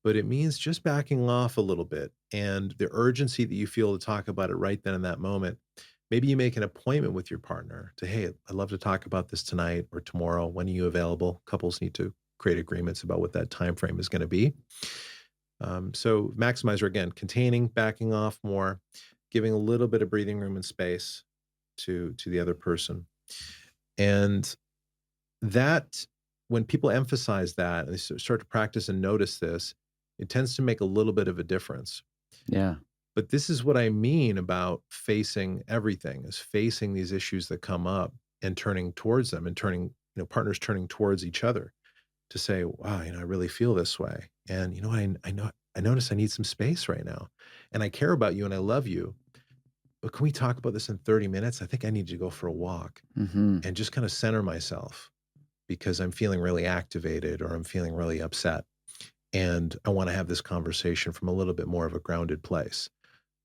S2: but it means just backing off a little bit. And the urgency that you feel to talk about it right then in that moment, maybe you make an appointment with your partner to, hey, I'd love to talk about this tonight or tomorrow. When are you available? Couples need to create agreements about what that time frame is going to be. So maximizer, again, containing, backing off more, giving a little bit of breathing room and space to the other person. And that, when people emphasize that and they start to practice and notice this, it tends to make a little bit of a difference.
S1: Yeah.
S2: But this is what I mean about facing everything, is facing these issues that come up and turning towards them, and turning, partners turning towards each other to say, wow, I really feel this way. And you know what, I notice I need some space right now. And I care about you and I love you. But can we talk about this in 30 minutes? I think I need to go for a walk
S1: Mhm.
S2: and just kind of center myself, because I'm feeling really activated or I'm feeling really upset. And I want to have this conversation from a little bit more of a grounded place.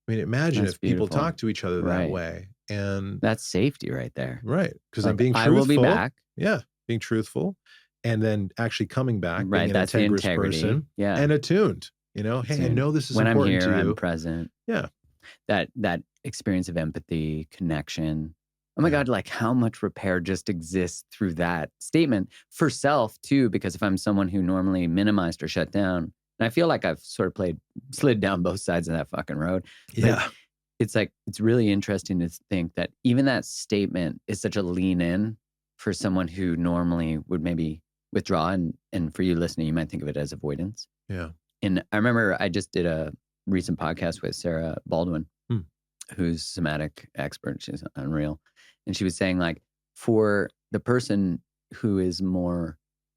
S2: I mean, imagine
S1: That's
S2: if people
S1: beautiful.
S2: talk to each other that
S1: Right.
S2: way. And
S1: That's safety right there.
S2: right, because I'm
S1: Like,
S2: being
S1: I will be
S2: truthful.
S1: back.
S2: Yeah, being truthful. And then actually coming back, being
S1: Right.
S2: an
S1: That's the
S2: integrous
S1: integrity.
S2: person
S1: Yeah.
S2: and attuned, hey, I
S1: Soon.
S2: know this is
S1: When I'm
S2: important to
S1: here, I'm
S2: you.
S1: present.
S2: Yeah.
S1: That experience of empathy, connection. Oh my
S2: Yeah.
S1: God, like how much repair just exists through that statement for self too, because if I'm someone who normally minimized or shut down, and I feel like I've sort of slid down both sides of that fucking road, but
S2: Yeah.
S1: it's like, it's really interesting to think that even that statement is such a lean in for someone who normally would maybe withdraw. And for you listening, you might think of it as avoidance.
S2: Yeah.
S1: And I remember I just did a recent podcast with Sarah Baldwin,
S2: Hmm.
S1: who's somatic expert. She's unreal. And she was saying, like, for the person who is more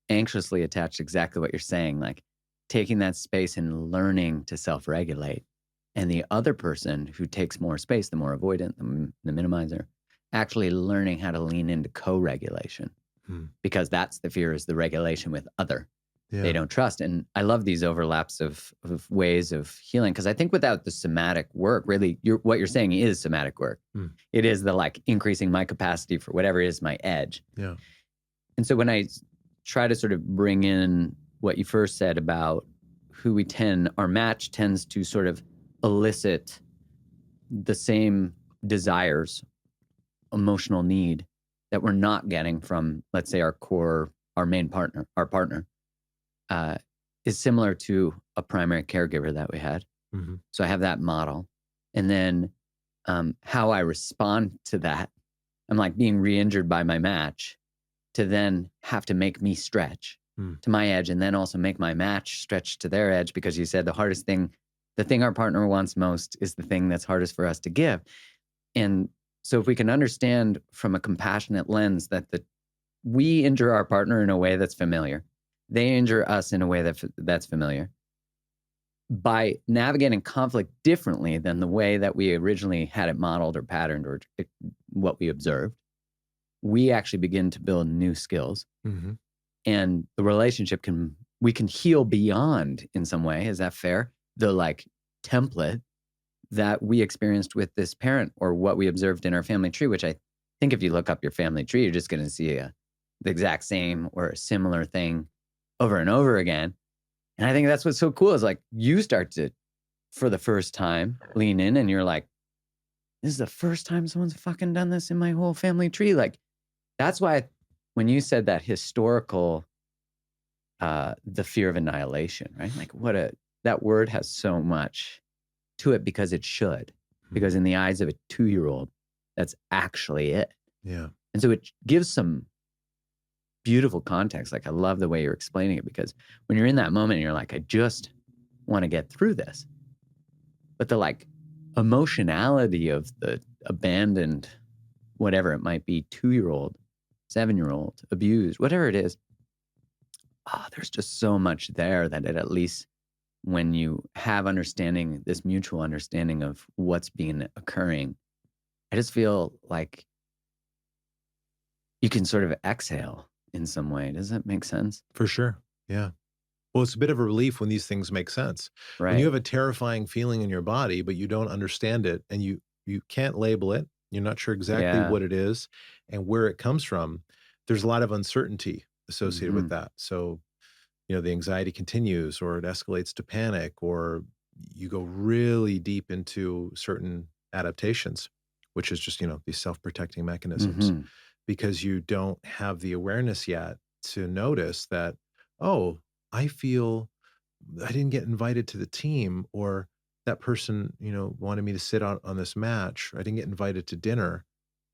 S1: anxiously attached, exactly what you're saying, like taking that space and learning to self-regulate. And the other person who takes more space, the more avoidant, the minimizer, actually learning how to lean into co-regulation.
S2: Hmm.
S1: Because that's the fear, is the regulation with other.
S2: Yeah.
S1: They don't trust. And I love these overlaps of ways of healing, because I think without the somatic work, really, what you're saying is somatic work.
S2: Hmm.
S1: It is the like increasing my capacity for whatever is my edge.
S2: Yeah.
S1: And so when I try to sort of bring in what you first said about who our match tends to sort of elicit the same desires, emotional need that we're not getting from, let's say, our main partner, our partner, is similar to a primary caregiver that we had.
S2: Mm-hmm.
S1: So I have that model. And then how I respond to that, I'm like being re-injured by my match to then have to make me stretch to my edge, and then also make my match stretch to their edge, because you said the thing our partner wants most is the thing that's hardest for us to give. And so if we can understand from a compassionate lens that we injure our partner in a way that's familiar, they injure us in a way that's familiar, by navigating conflict differently than the way that we originally had it modeled or patterned or what we observed, we actually begin to build new skills,
S2: Mm-hmm.
S1: and the relationship we can heal beyond in some way. Is that fair? The like template that we experienced with this parent, or what we observed in our family tree, which I think if you look up your family tree, you're just going to see the exact same or a similar thing over and over again. And I think that's what's so cool is like you start to, for the first time, lean in and you're like, this is the first time someone's fucking done this in my whole family tree. Like, that's why when you said that historical, the fear of annihilation, right? Like that word has so much to it because it should, because in the eyes of a 2-year-old, that's actually it.
S2: Yeah.
S1: And so it gives some beautiful context. Like, I love the way you're explaining it, because when you're in that moment and you're like, I just want to get through this. But the like emotionality of the abandoned, whatever it might be, 2-year-old, 7-year-old, abused, whatever it is, there's just so much there that it, at least when you have understanding, this mutual understanding of what's been occurring, I just feel like you can sort of exhale in some way. Does that make sense?
S2: For sure. Yeah. Well, it's a bit of a relief when these things make sense. When you
S1: Right.
S2: have a terrifying feeling in your body, but you don't understand it and you can't label it, you're not sure exactly
S1: Yeah.
S2: what it is and where it comes from, there's a lot of uncertainty associated with that. So, the anxiety continues, or it escalates to panic, or you go really deep into certain adaptations, which is just, these self-protecting mechanisms,
S1: Mhm.
S2: because you don't have the awareness yet to notice that, oh, I feel I didn't get invited to the team, or that person, wanted me to sit on this match. I didn't get invited to dinner.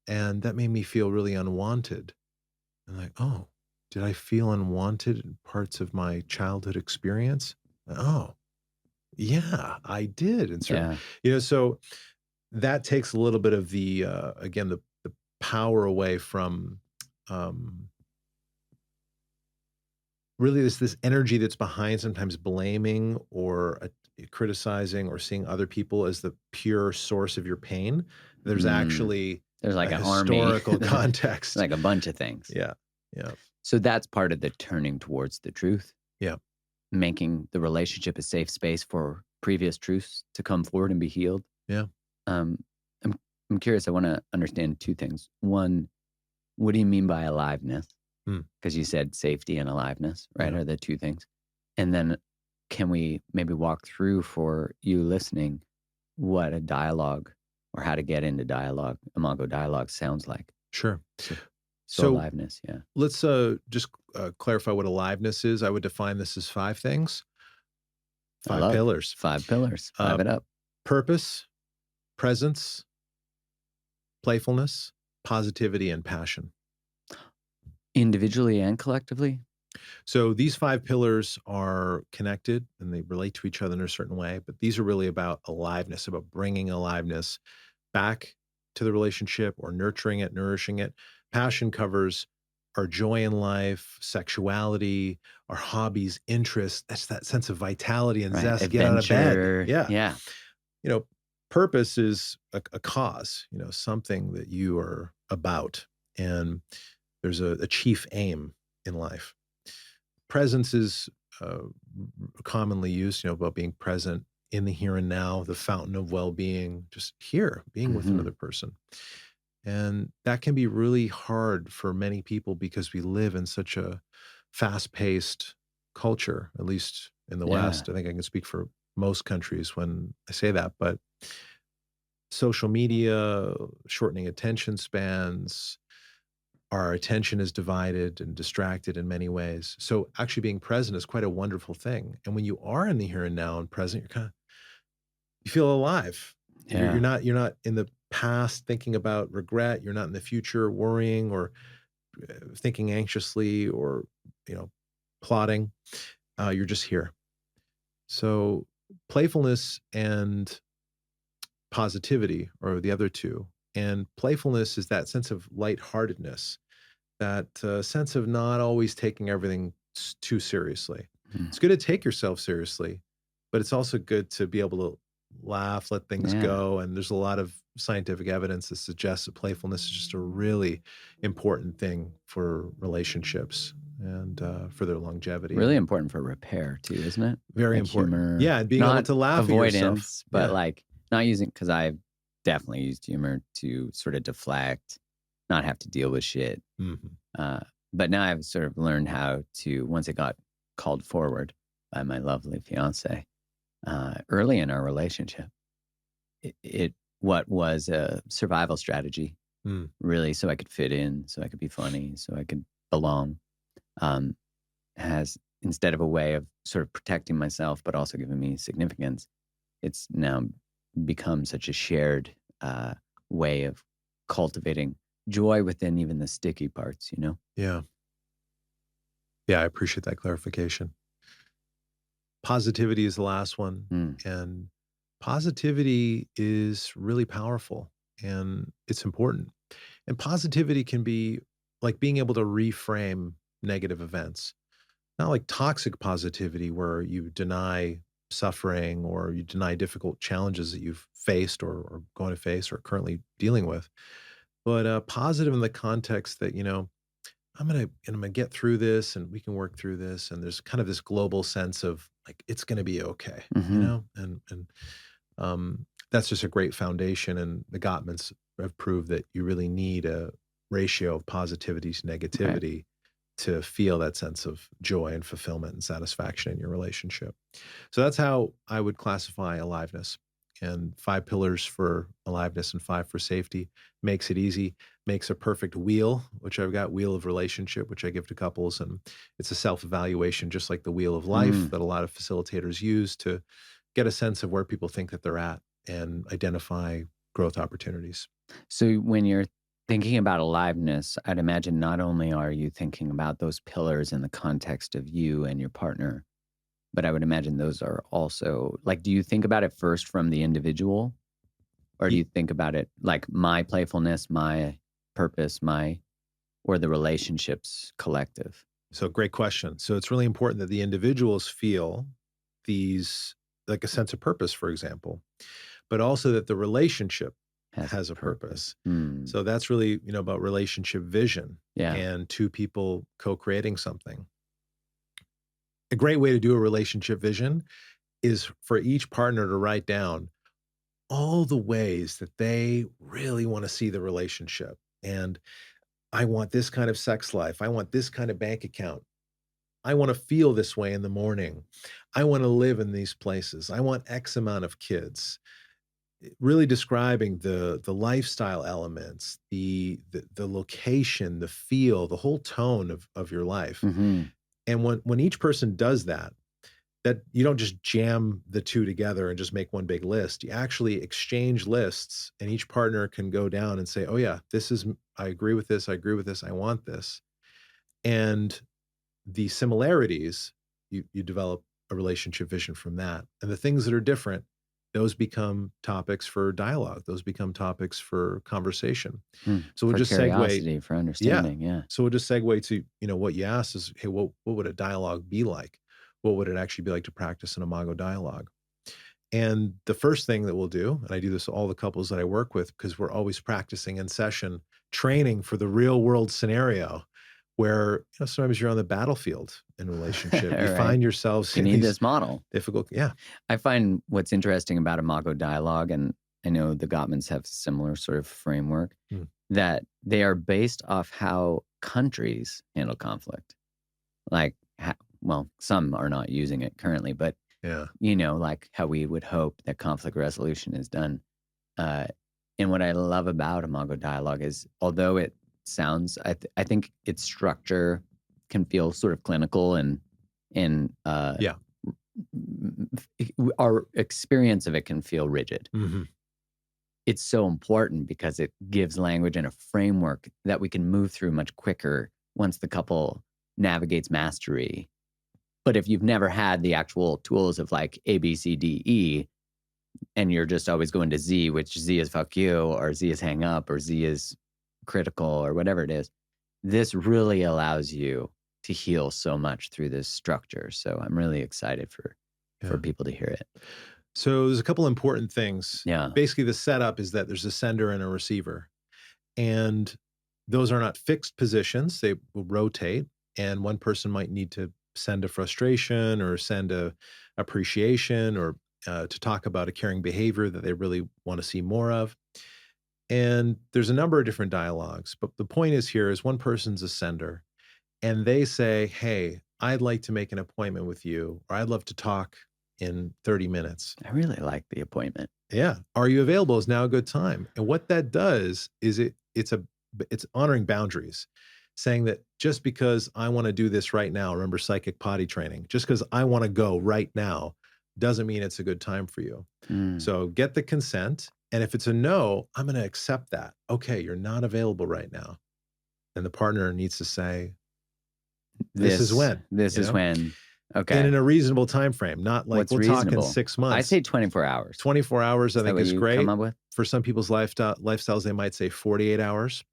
S2: And that made me feel really unwanted. And like, oh, did I feel unwanted in parts of my childhood experience? Oh, yeah, I did. And certain,
S1: Yeah.
S2: so that takes a little bit of the, again, the power away from, um, really this energy that's behind sometimes blaming or criticizing or seeing other people as the pure source of your pain. There's actually
S1: There's like
S2: a
S1: an army,
S2: historical context.
S1: like a bunch of things.
S2: Yeah. Yeah.
S1: So that's part of the turning towards the truth,
S2: Yeah.
S1: making the relationship a safe space for previous truths to come forward and be healed.
S2: Yeah.
S1: Um, I'm curious. I want to understand 2 things. One, what do you mean by aliveness?
S2: Mm.
S1: Because you said safety and aliveness, right?
S2: Yeah.
S1: Are the 2 things. And then can we maybe walk through, for you listening, what a dialogue, or how to get into dialogue, imago dialogue, sounds like?
S2: Sure.
S1: So
S2: So
S1: aliveness, yeah.
S2: let's just clarify what aliveness is. I would define this as 5 things,
S1: I
S2: 5
S1: love
S2: pillars:
S1: 5 pillars. 5 it up.
S2: purpose, presence, playfulness, positivity, and passion.
S1: Individually and collectively?
S2: So these 5 pillars are connected and they relate to each other in a certain way, but these are really about aliveness, about bringing aliveness back to the relationship, or nurturing it, nourishing it. Passion covers our joy in life, sexuality, our hobbies, interests. That's that sense of vitality and
S1: Right.
S2: zest. Get out of bed.
S1: Adventure.
S2: Yeah.
S1: Yeah.
S2: You know, purpose is a cause, something that you are about. And there's a chief aim in life. Presence is commonly used, about being present in the here and now, the fountain of well-being, just here, being with another person. And that can be really hard for many people because we live in such a fast-paced culture, at least in the
S1: Yeah.
S2: West. I think I can speak for most countries when I say that, but social media, shortening attention spans, our attention is divided and distracted in many ways. So actually being present is quite a wonderful thing. And when you are in the here and now and present, you feel alive. You're
S1: Yeah.
S2: not in the past thinking about regret. You're not in the future worrying or thinking anxiously or, you know, plotting. You're just here. So playfulness and positivity are the other 2. And playfulness is that sense of lightheartedness, that sense of not always taking everything too seriously. It's good to take yourself seriously, but it's also good to be able to laugh, let things
S1: Yeah.
S2: go. And there's a lot of scientific evidence that suggests that playfulness is just a really important thing for relationships and for their longevity.
S1: Really
S2: And
S1: important for repair too, isn't it?
S2: very
S1: Like
S2: important.
S1: humor,
S2: Yeah, and being able
S1: not
S2: to laugh at yourself.
S1: avoidance, but
S2: Yeah.
S1: like not using, because I've definitely used humor to sort of deflect, not have to deal with shit.
S2: Mhm.
S1: But now I've sort of learned how to, once it got called forward by my lovely fiance, early in our relationship, it what was a survival strategy,
S2: Mm.
S1: really, so I could fit in, so I could be funny, so I could belong, um, has, instead of a way of sort of protecting myself, but also giving me significance, it's now become such a shared way of cultivating joy within even the sticky parts, you know?
S2: Yeah. Yeah, I appreciate that clarification. Positivity is the last one.
S1: Mm,
S2: And positivity is really powerful and it's important. And positivity can be like being able to reframe negative events, not like toxic positivity where you deny suffering or you deny difficult challenges that you've faced or going to face or currently dealing with, but positive in the context that, I'm gonna get through this and we can work through this. And there's kind of this global sense of like it's gonna be okay,
S1: hmm
S2: that's just a great foundation. And the Gottmans have proved that you really need a ratio of positivity to
S1: Right.
S2: negativity to feel that sense of joy and fulfillment and satisfaction in your relationship. So that's how I would classify aliveness. And 5 pillars for aliveness and 5 for safety makes it easy, makes a perfect wheel, which I've got wheel of relationship, which I give to couples. And it's a self-evaluation, just like the wheel of life
S1: Mm.
S2: that a lot of facilitators use to get a sense of where people think that they're at and identify growth opportunities.
S1: So when you're thinking about aliveness, I'd imagine not only are you thinking about those pillars in the context of you and your partner, but I would imagine those are also like, do you think about it first from the individual? Or do
S2: Ye
S1: you think about it like my playfulness, my purpose, or the relationships collective?
S2: So great question. So it's really important that the individuals feel these like a sense of purpose, for example, but also that the relationship
S1: Has
S2: has a
S1: purpose.
S2: purpose.
S1: Mm.
S2: So that's really, about relationship vision
S1: Yeah.
S2: and two people co-creating something. A great way to do a relationship vision is for each partner to write down all the ways that they really want to see the relationship. And I want this kind of sex life. I want this kind of bank account. I want to feel this way in the morning. I want to live in these places. I want X amount of kids. Really describing the lifestyle elements, the location, the feel, the whole tone of your life.
S1: Hmm.
S2: And when each person does that, that you don't just jam the two together and just make one big list. You actually exchange lists, and each partner can go down and say, "Oh yeah, this is I agree with this. I agree with this. I want this." And the similarities, you develop a relationship vision from that. And the things that are different, those become topics for dialogue. Those become topics for conversation.
S1: Mm.
S2: So we'll
S1: For
S2: just segue.
S1: curiosity, for
S2: Yeah.
S1: understanding. Yeah.
S2: So we'll just segue to, what you asked is, hey, what would a dialogue be like? What would it actually be like to practice an imago dialogue? And the first thing that we'll do, and I do this to all the couples that I work with, because we're always practicing in session, training for the real world scenario where sometimes you're on the battlefield in relationship. You
S1: Right.
S2: find yourselves
S1: You
S2: in
S1: need
S2: these
S1: this model.
S2: difficult, yeah.
S1: I find what's interesting about imago dialogue, and I know the Gottmans have similar sort of framework,
S2: Mm,
S1: that they are based off how countries handle conflict. Like, well, some are not using it currently, but
S2: yeah.
S1: like how we would hope that conflict resolution is done. Uh, and what I love about imago dialogue is, although it sounds, I think its structure can feel sort of clinical and
S2: Yeah.
S1: our experience of it can feel rigid.
S2: Hmm.
S1: It's so important because it gives language and a framework that we can move through much quicker once the couple navigates mastery. But if you've never had the actual tools of like A, B, C, D, E, and you're just always going to Z, which Z is fuck you, or Z is hang up, or Z is critical, or whatever it is, this really allows you to heal so much through this structure. So I'm really excited for
S2: Yeah.
S1: people to hear it.
S2: So there's a couple important things.
S1: Yeah.
S2: Basically, the setup is that there's a sender and a receiver, and those are not fixed positions. They will rotate, and one person might need to send a frustration or send a appreciation or to talk about a caring behavior that they really want to see more of. And there's a number of different dialogues, but the point is here is one person's a sender and they say, "Hey, I'd like to make an appointment with you, or I'd love to talk in 30 minutes."
S1: I really like the appointment.
S2: Yeah. Are you available? Is now a good time? And what that does is it's honoring boundaries, saying that just because I want to do this right now, remember psychic potty training, just because I want to go right now doesn't mean it's a good time for you.
S1: Mm.
S2: So get the consent. And if it's a no, I'm going to accept that. Okay, you're not available right now. And the partner needs to say, this is when.
S1: This is when. Okay.
S2: And in a reasonable time frame, not like
S1: What's
S2: we'll
S1: reasonable?
S2: talk in 6 months.
S1: I say 24 hours.
S2: 24 hours, I
S1: Is that
S2: think,
S1: what
S2: is
S1: you
S2: great.
S1: come up with?
S2: For some people's lifestyles, they might say 48 hours.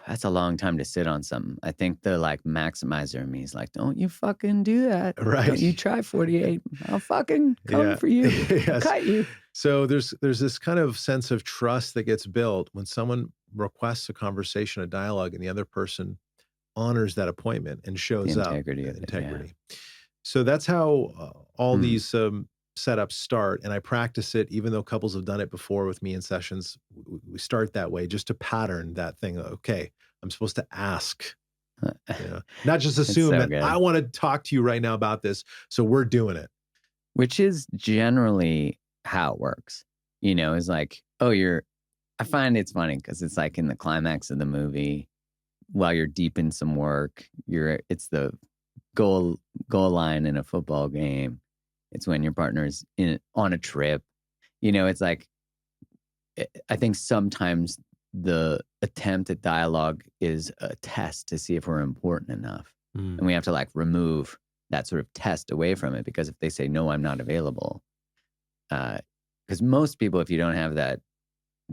S1: That's a long time to sit on something. I think the like maximizer in me is like, don't you fucking do that.
S2: Right.
S1: Don't you try 48. I'll fucking come for you.
S2: Yes.
S1: Cut you.
S2: So there's this kind of sense of trust that gets built when someone requests a conversation, a dialogue, and the other person honors that appointment and shows up.
S1: Integrity of it,
S2: Integrity. So that's how all these setups start. And I practice it, even though couples have done it before with me in sessions. We start that way just to pattern that thing. Okay, I'm supposed to ask, not just assume
S1: so
S2: that
S1: good.
S2: I want to talk to you right now about this. So we're doing it.
S1: Which is generally how it works, is like, I find it's funny because it's like in the climax of the movie, while you're deep in some work, it's the goal line in a football game. It's when your partner's on a trip. It's like, I think sometimes the attempt at dialogue is a test to see if we're important enough. And we have to like remove that sort of test away from it, because if they say, no, I'm not available, because most people, if you don't have that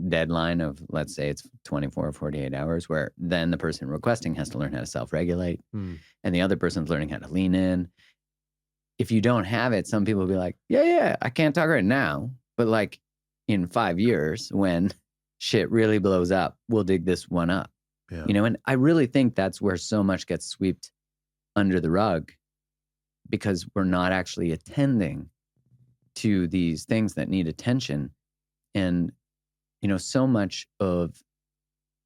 S1: deadline of, let's say it's 24 or 48 hours, where then the person requesting has to learn how to self-regulate and the other person's learning how to lean in. If you don't have it, some people will be like, yeah, I can't talk right now. But like in 5 years, when shit really blows up, we'll dig this one up.
S2: Yeah.
S1: And I really think that's where so much gets swept under the rug, because we're not actually attending to these things that need attention. And, so much of,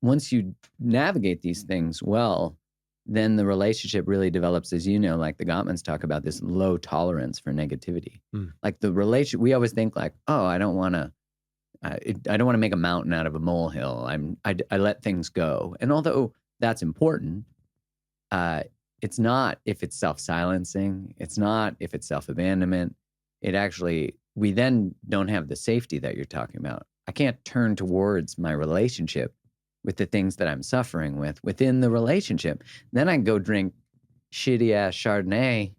S1: once you navigate these things well, then the relationship really develops, as like the Gottmans talk about, this low tolerance for negativity. Like the relationship, we always think like, oh, I don't want to make a mountain out of a molehill. I let things go. And although that's important, it's not if it's self-silencing. It's not if it's self-abandonment. We then don't have the safety that you're talking about. I can't turn towards my relationship with the things that I'm suffering with within the relationship. Then I can go drink shitty ass Chardonnay,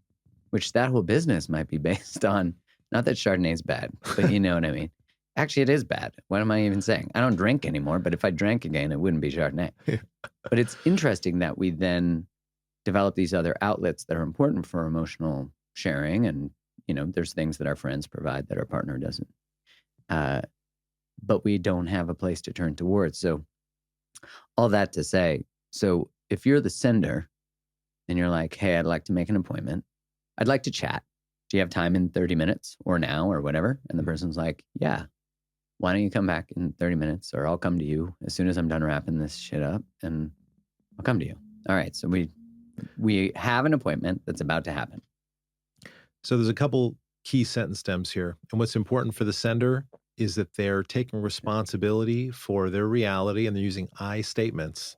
S1: which that whole business might be based on. Not that Chardonnay's bad, but you know what I mean? Actually, it is bad. What am I even saying? I don't drink anymore, but if I drank again, it wouldn't be Chardonnay. But it's interesting that we then develop these other outlets that are important for emotional sharing. And, there's things that our friends provide that our partner doesn't. But we don't have a place to turn towards. So all that to say, so if you're the sender and you're like, hey, I'd like to make an appointment. I'd like to chat. Do you have time in 30 minutes or now or whatever? And the person's like, yeah, why don't you come back in 30 minutes, or I'll come to you as soon as I'm done wrapping this shit up, and I'll come to you. All right. So we have an appointment that's about to happen.
S2: So there's a couple key sentence stems here. And what's important for the sender is that they're taking responsibility for their reality, and they're using I statements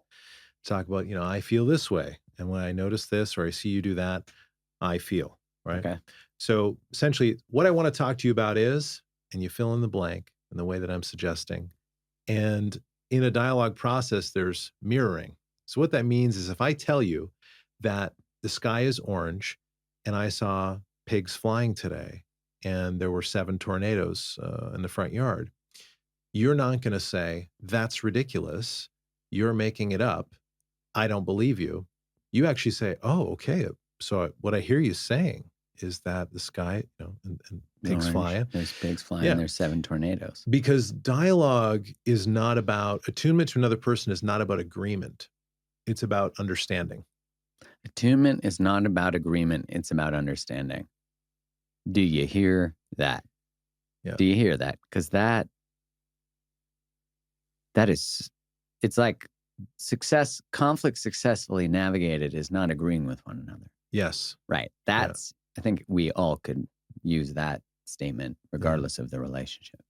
S2: to talk about, I feel this way. And when I notice this, or I see you do that, I feel, right?
S1: Okay.
S2: So essentially what I want to talk to you about is, and you fill in the blank in the way that I'm suggesting. And in a dialogue process, there's mirroring. So what that means is, if I tell you that the sky is orange and I saw pigs flying today, and there were 7 tornadoes in the front yard, you're not going to say, that's ridiculous. You're making it up. I don't believe you. You actually say, oh, okay. So what I hear you saying is that the sky, and pigs
S1: Orange.
S2: flying.
S1: There's pigs flying.
S2: Yeah.
S1: There's 7 tornadoes.
S2: Because dialogue is not about, attunement to another person is not about agreement. It's about understanding.
S1: Attunement is not about agreement. It's about understanding. Do you hear that?
S2: Yeah.
S1: Do you hear that? Because that is, it's like conflict successfully navigated is not agreeing with one another.
S2: Yes.
S1: Right. That's, I think we all could use that statement regardless of the relationship.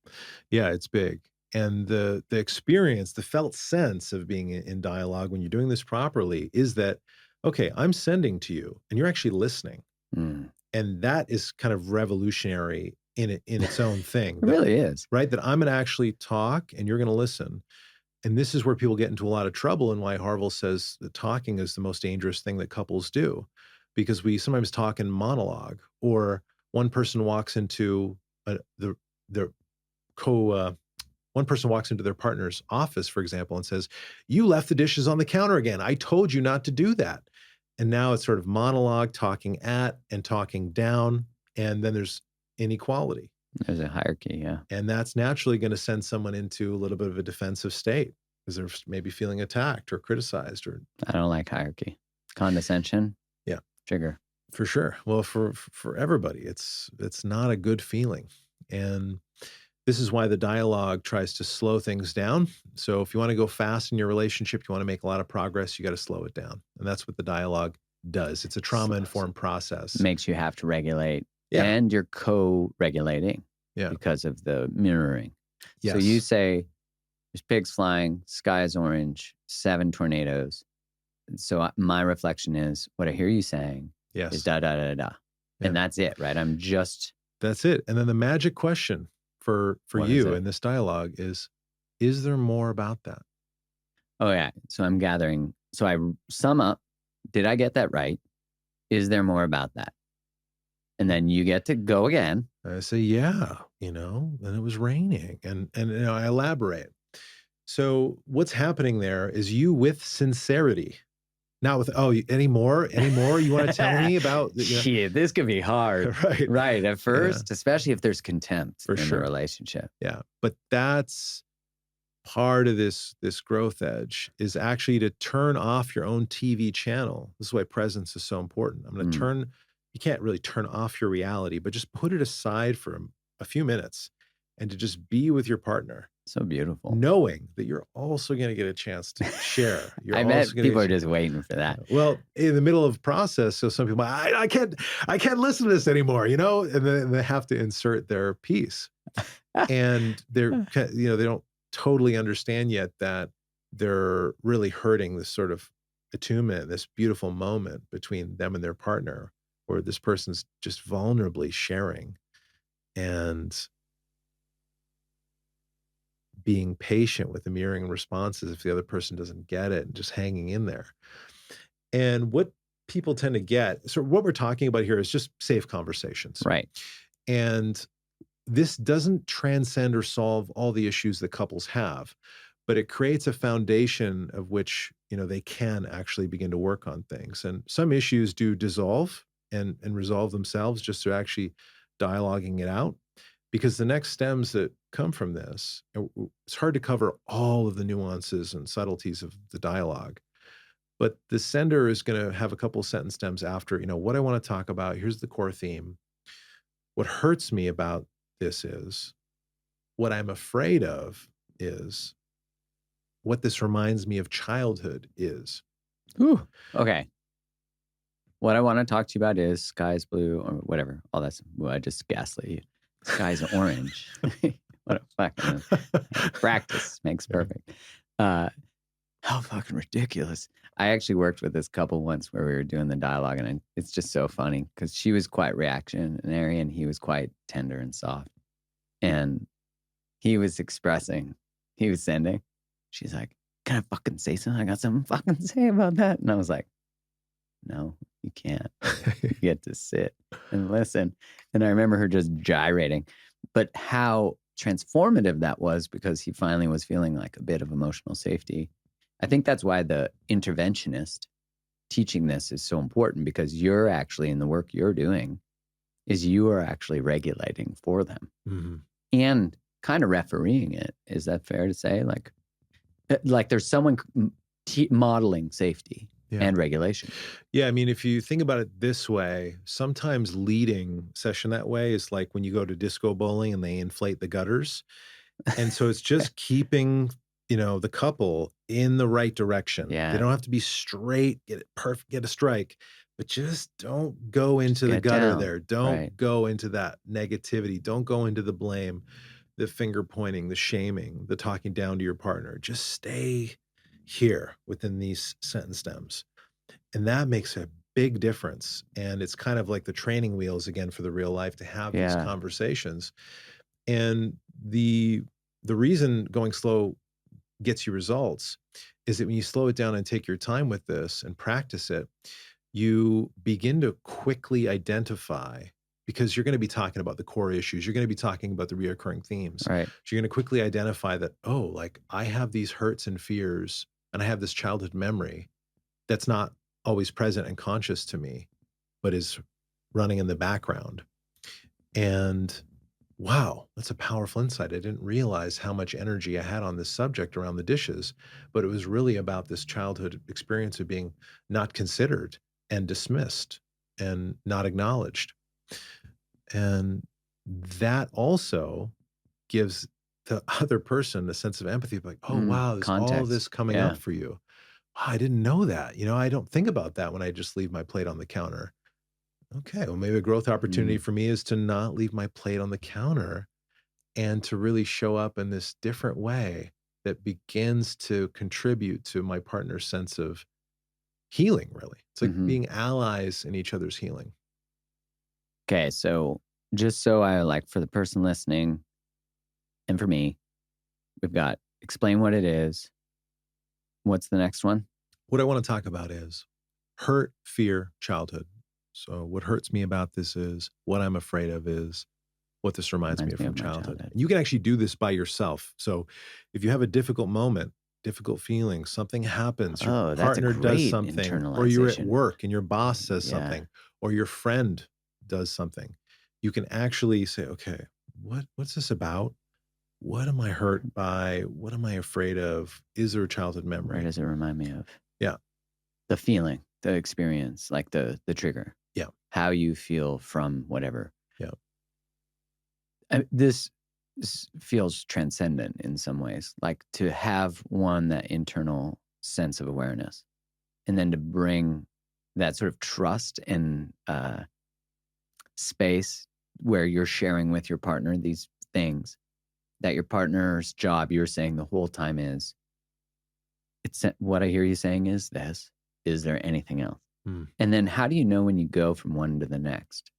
S2: Yeah, it's big. And the experience, the felt sense of being in dialogue when you're doing this properly is that, okay, I'm sending to you and you're actually listening. And that is kind of revolutionary in its own thing.
S1: It really is.
S2: Right? That I'm going to actually talk and you're going to listen. And this is where people get into a lot of trouble, and why Harville says that talking is the most dangerous thing that couples do, because we sometimes talk in monologue, or one person walks into one person walks into their partner's office, for example, and says, "You left the dishes on the counter again. I told you not to do that." And now it's sort of monologue, talking at and talking down, and then there's inequality.
S1: There's a hierarchy, yeah.
S2: And that's naturally going to send someone into a little bit of a defensive state because they're maybe feeling attacked or criticized. Or
S1: I don't like hierarchy. Condescension.
S2: Yeah.
S1: Trigger.
S2: For sure. Well, for everybody, it's not a good feeling. And this is why the dialogue tries to slow things down. So if you want to go fast in your relationship, you want to make a lot of progress, you got to slow it down. And that's what the dialogue does. It's a trauma-informed process.
S1: Makes you have to regulate.
S2: Yeah.
S1: And you're co-regulating because of the mirroring.
S2: Yes.
S1: So you say, there's pigs flying, sky is orange, 7 tornadoes. So my reflection is, what I hear you saying is da, da, da, da. Yeah. And that's it, right? That's
S2: it. And then the magic question for you in this dialogue is there more about that?
S1: Oh, yeah. So I'm gathering. So I sum up, did I get that right? Is there more about that? And then you get to go again.
S2: I say, yeah, and it was raining. And I elaborate. So what's happening there is you with sincerity. Not with, any more you want to tell me about?
S1: Shit, this could be hard. Right. At first, especially if there's contempt in the relationship.
S2: Yeah. But that's part of this growth edge, is actually to turn off your own TV channel. This is why presence is so important. I'm going to you can't really turn off your reality, but just put it aside for a few minutes and to just be with your partner.
S1: So beautiful.
S2: Knowing that you're also going to get a chance to share.
S1: I bet people are just waiting for that.
S2: Well, in the middle of a process, so some people, I can't listen to this anymore, and then they have to insert their piece. And they don't totally understand yet that they're really hurting this sort of attunement, this beautiful moment between them and their partner, where this person's just vulnerably sharing and being patient with the mirroring responses if the other person doesn't get it, and just hanging in there. And what people tend to get, so what we're talking about here is just safe conversations.
S1: Right.
S2: And this doesn't transcend or solve all the issues that couples have, but it creates a foundation of which, they can actually begin to work on things. And some issues do dissolve and resolve themselves just through actually dialoguing it out. Because the next stems that come from this, it's hard to cover all of the nuances and subtleties of the dialogue. But the sender is going to have a couple sentence stems after, what I want to talk about. Here's the core theme. What hurts me about this is, what I'm afraid of is, what this reminds me of childhood is.
S1: Ooh, okay. What I want to talk to you about is sky's blue or whatever. All that's, I just gaslit you. Sky's orange. What a fucking practice makes perfect. How fucking ridiculous. I actually worked with this couple once where we were doing the dialogue, and it's just so funny because she was quite reactionary and he was quite tender and soft. And he was sending. She's like, "Can I fucking say something? I got something fucking to say about that." And I was like, "No, you can't. You get to sit and listen." And I remember her just gyrating, but how transformative that was, because he finally was feeling like a bit of emotional safety. I think that's why the interventionist teaching this is so important, because you're actually, in the work you're doing, is you are actually regulating for them
S2: Mhm.
S1: and kind of refereeing it. Is that fair to say? Like there's someone modeling safety
S2: Yeah.
S1: and regulation.
S2: Yeah, I mean, if you think about it this way, sometimes leading session that way is like when you go to disco bowling and they inflate the gutters. And so it's just keeping, the couple in the right direction. They
S1: Yeah.
S2: don't have to be straight, get it perfect, get a strike, but just don't go into the
S1: get
S2: gutter
S1: down.
S2: there. Don't
S1: Right.
S2: go into that negativity. Don't go into the blame, the finger pointing, the shaming, the talking down to your partner. Just stay here within these sentence stems. And that makes a big difference. And it's kind of like the training wheels again for the real life to have these
S1: Yeah.
S2: conversations. And the reason going slow gets you results is that when you slow it down and take your time with this and practice it, you begin to quickly identify, because you're going to be talking about the core issues. You're going to be talking about the reoccurring themes.
S1: Right.
S2: So you're going to quickly identify that, oh, like I have these hurts and fears and I have this childhood memory that's not always present and conscious to me, but is running in the background. And wow, that's a powerful insight. I didn't realize how much energy I had on this subject around the dishes, but it was really about this childhood experience of being not considered and dismissed and not acknowledged. And that also gives the other person a sense of empathy, like, oh, wow, there's all
S1: Context.
S2: this coming
S1: Yeah.
S2: up for you. Wow, I didn't know that. I don't think about that when I just leave my plate on the counter. Okay, well, maybe a growth opportunity for me is to not leave my plate on the counter and to really show up in this different way that begins to contribute to my partner's sense of healing, really. It's like being allies in each other's healing.
S1: Okay, so just so I like for the person listening and for me, we've got explain what it is. What's the next one?
S2: What I want to talk about is hurt, fear, childhood. So what hurts me about this is what I'm afraid of is what this reminds me of from
S1: my
S2: childhood. And you can actually do this by yourself. So if you have a difficult moment, difficult feeling, something happens, your
S1: Oh, that's a
S2: partner does
S1: great
S2: something, or you're at
S1: internalization.
S2: work and your boss says
S1: Yeah.
S2: something, or your friend does something, you can actually say, okay, what's this about? What am I hurt by? What am I afraid of? Is there a childhood
S1: Where
S2: memory?
S1: does it remind me of?
S2: Yeah.
S1: The feeling, the experience, like the trigger.
S2: Yeah.
S1: How you feel from whatever.
S2: Yeah.
S1: This feels transcendent in some ways, like to have that internal sense of awareness, and then to bring that sort of trust and space where you're sharing with your partner these things that your partner's job, you're saying the whole time is, it's what I hear you saying is this. Is there anything else? And then how do you know when you go from one to the next?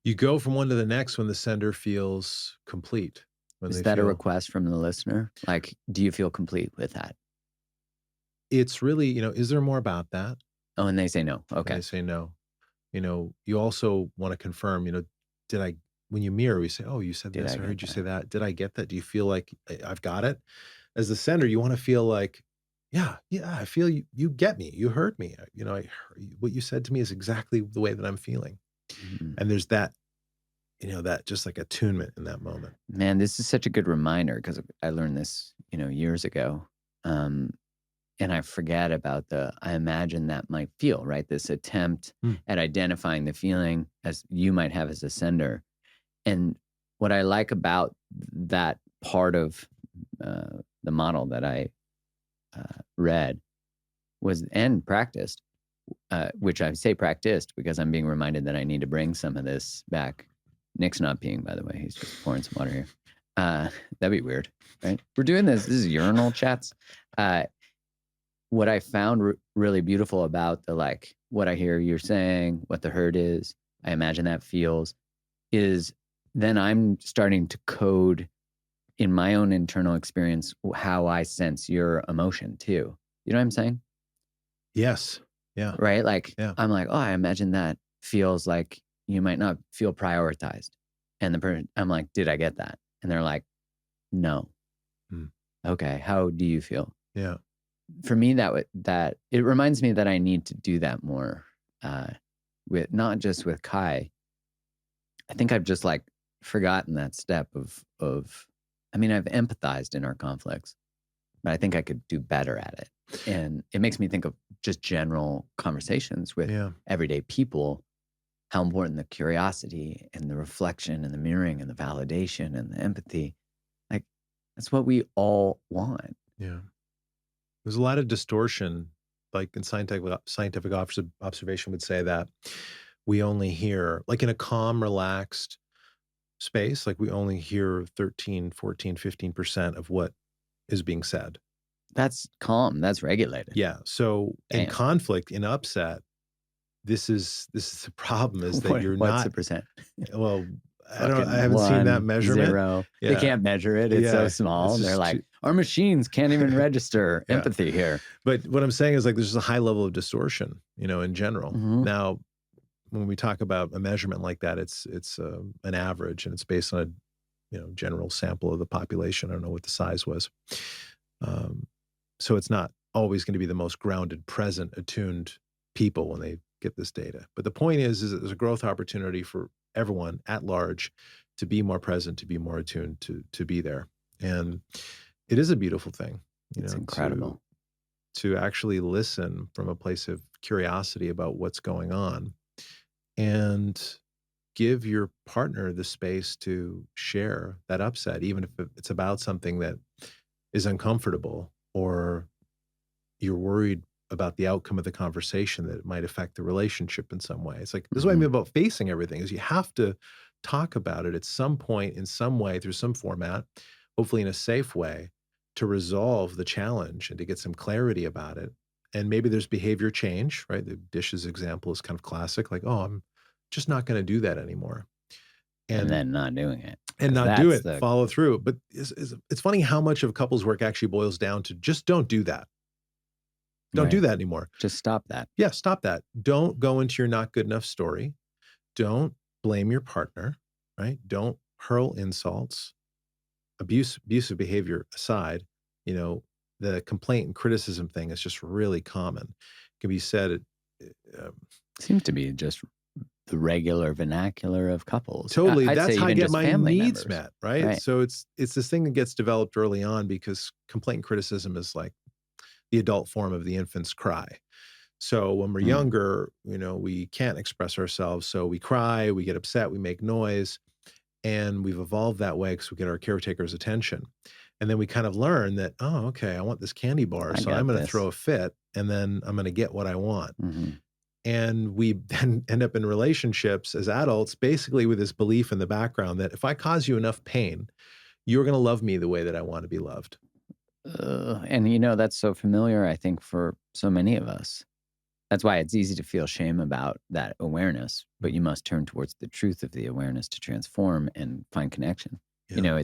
S2: You go from one to the next when the sender feels complete.
S1: Is that a request from the listener? Like, do you feel complete with that?
S2: It's really, is there more about that?
S1: Oh, and they say no.
S2: And
S1: Okay.
S2: they say no. You also want to confirm, when you mirror, we say, oh, you said this, I heard you say that. Did I get that? Do you feel like I've got it? As the sender, you want to feel like, yeah, I feel you get me. You heard me. I heard, what you said to me is exactly the way that I'm feeling. And there's that, that just like attunement in that moment.
S1: Man, this is such a good reminder because I learned this, years ago. And I forget about I imagine that might feel, right? This attempt at identifying the feeling as you might have as a sender. And what I like about that part of the model that I read was and practiced, which I say practiced because I'm being reminded that I need to bring some of this back. Nick's not peeing, by the way. He's just pouring some water here. That'd be weird, right? We're doing this. This is urinal chats. What I found really beautiful about what I hear you're saying, what the hurt is, I imagine that feels, is then I'm starting to code in my own internal experience how I sense your emotion too. You know what I'm saying?
S2: Yes. Yeah.
S1: Right? Like,
S2: yeah.
S1: I'm like, oh, I imagine that feels like you might not feel prioritized. And the person, I'm like, did I get that? And they're like, no. Okay. How do you feel?
S2: Yeah.
S1: For me, that it reminds me that I need to do that more with not just with Kai, I think I've just like forgotten that step I mean, I've empathized in our conflicts, but I think I could do better at it. And it makes me think of just general conversations with
S2: Yeah.
S1: everyday people, how important the curiosity and the reflection and the mirroring and the validation and the empathy, like that's what we all want.
S2: Yeah. There's a lot of distortion, like in scientific observation would say that we only hear, like in a calm, relaxed space, like we only hear 13, 14, 15% of what is being said.
S1: That's calm. That's regulated.
S2: Yeah. So in
S1: Damn.
S2: conflict, in upset, this is the problem is that you're
S1: What's
S2: not,
S1: the percent?
S2: well, I
S1: Fucking
S2: haven't seen that
S1: 1,
S2: measurement.
S1: 0. They
S2: Yeah.
S1: can't measure it. It's so
S2: Yeah.
S1: small.
S2: It's
S1: And they're
S2: just
S1: like, our machines can't even register
S2: Yeah.
S1: empathy here.
S2: But what I'm saying is like, there's a high level of distortion, in general.
S1: Mhm.
S2: Now, when we talk about a measurement like that, it's an average and it's based on a, general sample of the population. I don't know what the size was. So it's not always going to be the most grounded, present, attuned people when they get this data. But the point is that there's a growth opportunity for everyone at large to be more present, to be more attuned, to be there. And it is a beautiful thing,
S1: It's incredible.
S2: to actually listen from a place of curiosity about what's going on and give your partner the space to share that upset, even if it's about something that is uncomfortable or you're worried about the outcome of the conversation that it might affect the relationship in some way. It's like, this is what I mean about facing everything is you have to talk about it at some point in some way through some format, hopefully in a safe way to resolve the challenge and to get some clarity about it. And maybe there's behavior change, right? The dishes example is kind of classic, like, oh, I'm just not going to do that anymore.
S1: And then not doing it.
S2: And
S1: 'Cause
S2: not do
S1: that's
S2: it, follow through. But it's funny how much of couples work actually boils down to just don't do that. Don't do
S1: Right.
S2: that anymore.
S1: Just stop that.
S2: Yeah, stop that. Don't go into your not good enough story. Don't blame your partner, right? Don't hurl insults. Abusive behavior aside, the complaint and criticism thing is just really common. It can be said,
S1: Seems to be just the regular vernacular of couples.
S2: totally.
S1: I'd
S2: That's
S1: say
S2: how I
S1: even
S2: get
S1: just
S2: my
S1: family
S2: needs
S1: members.
S2: met, right?
S1: Right.
S2: So it's this thing that gets developed early on because complaint and criticism is like the adult form of the infant's cry. So when we're younger, we can't express ourselves. So we cry, we get upset, we make noise, and we've evolved that way because we get our caretaker's attention. And then we kind of learn that, oh, okay, I want this candy bar, so I'm going to throw a fit, and then I'm going to get what I want. And we then end up in relationships as adults, basically with this belief in the background that if I cause you enough pain, you're going to love me the way that I want to be loved.
S1: And that's so familiar, I think, for so many of us. That's why it's easy to feel shame about that awareness, but you must turn towards the truth of the awareness to transform and find connection.
S2: Yeah.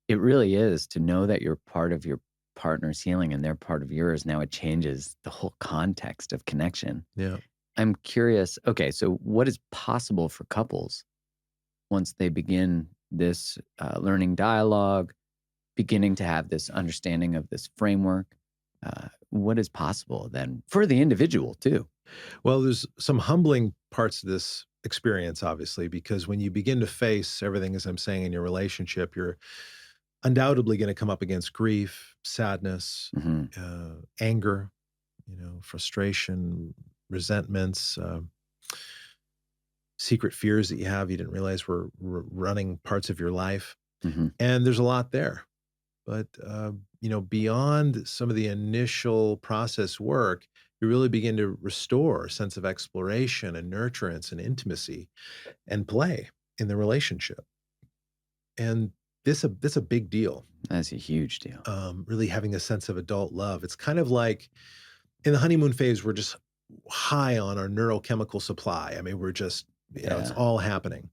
S1: It really is to know that you're part of your partner's healing and they're part of yours. Now it changes the whole context of connection.
S2: Yeah.
S1: I'm curious. Okay, so what is possible for couples once they begin this learning dialogue, beginning to have this understanding of this framework? What is possible then for the individual too?
S2: Well, there's some humbling parts of this experience, obviously, because when you begin to face everything, as I'm saying, in your relationship, you're undoubtedly going to come up against grief, sadness, anger, frustration, resentments, secret fears that you didn't realize were running parts of your life. And there's a lot there. But, beyond some of the initial process work, you really begin to restore a sense of exploration and nurturance and intimacy and play in the relationship. And that's a big deal.
S1: That's a huge deal.
S2: Really having a sense of adult love. It's kind of like in the honeymoon phase, we're just high on our neurochemical supply. I mean, we're just, it's all happening.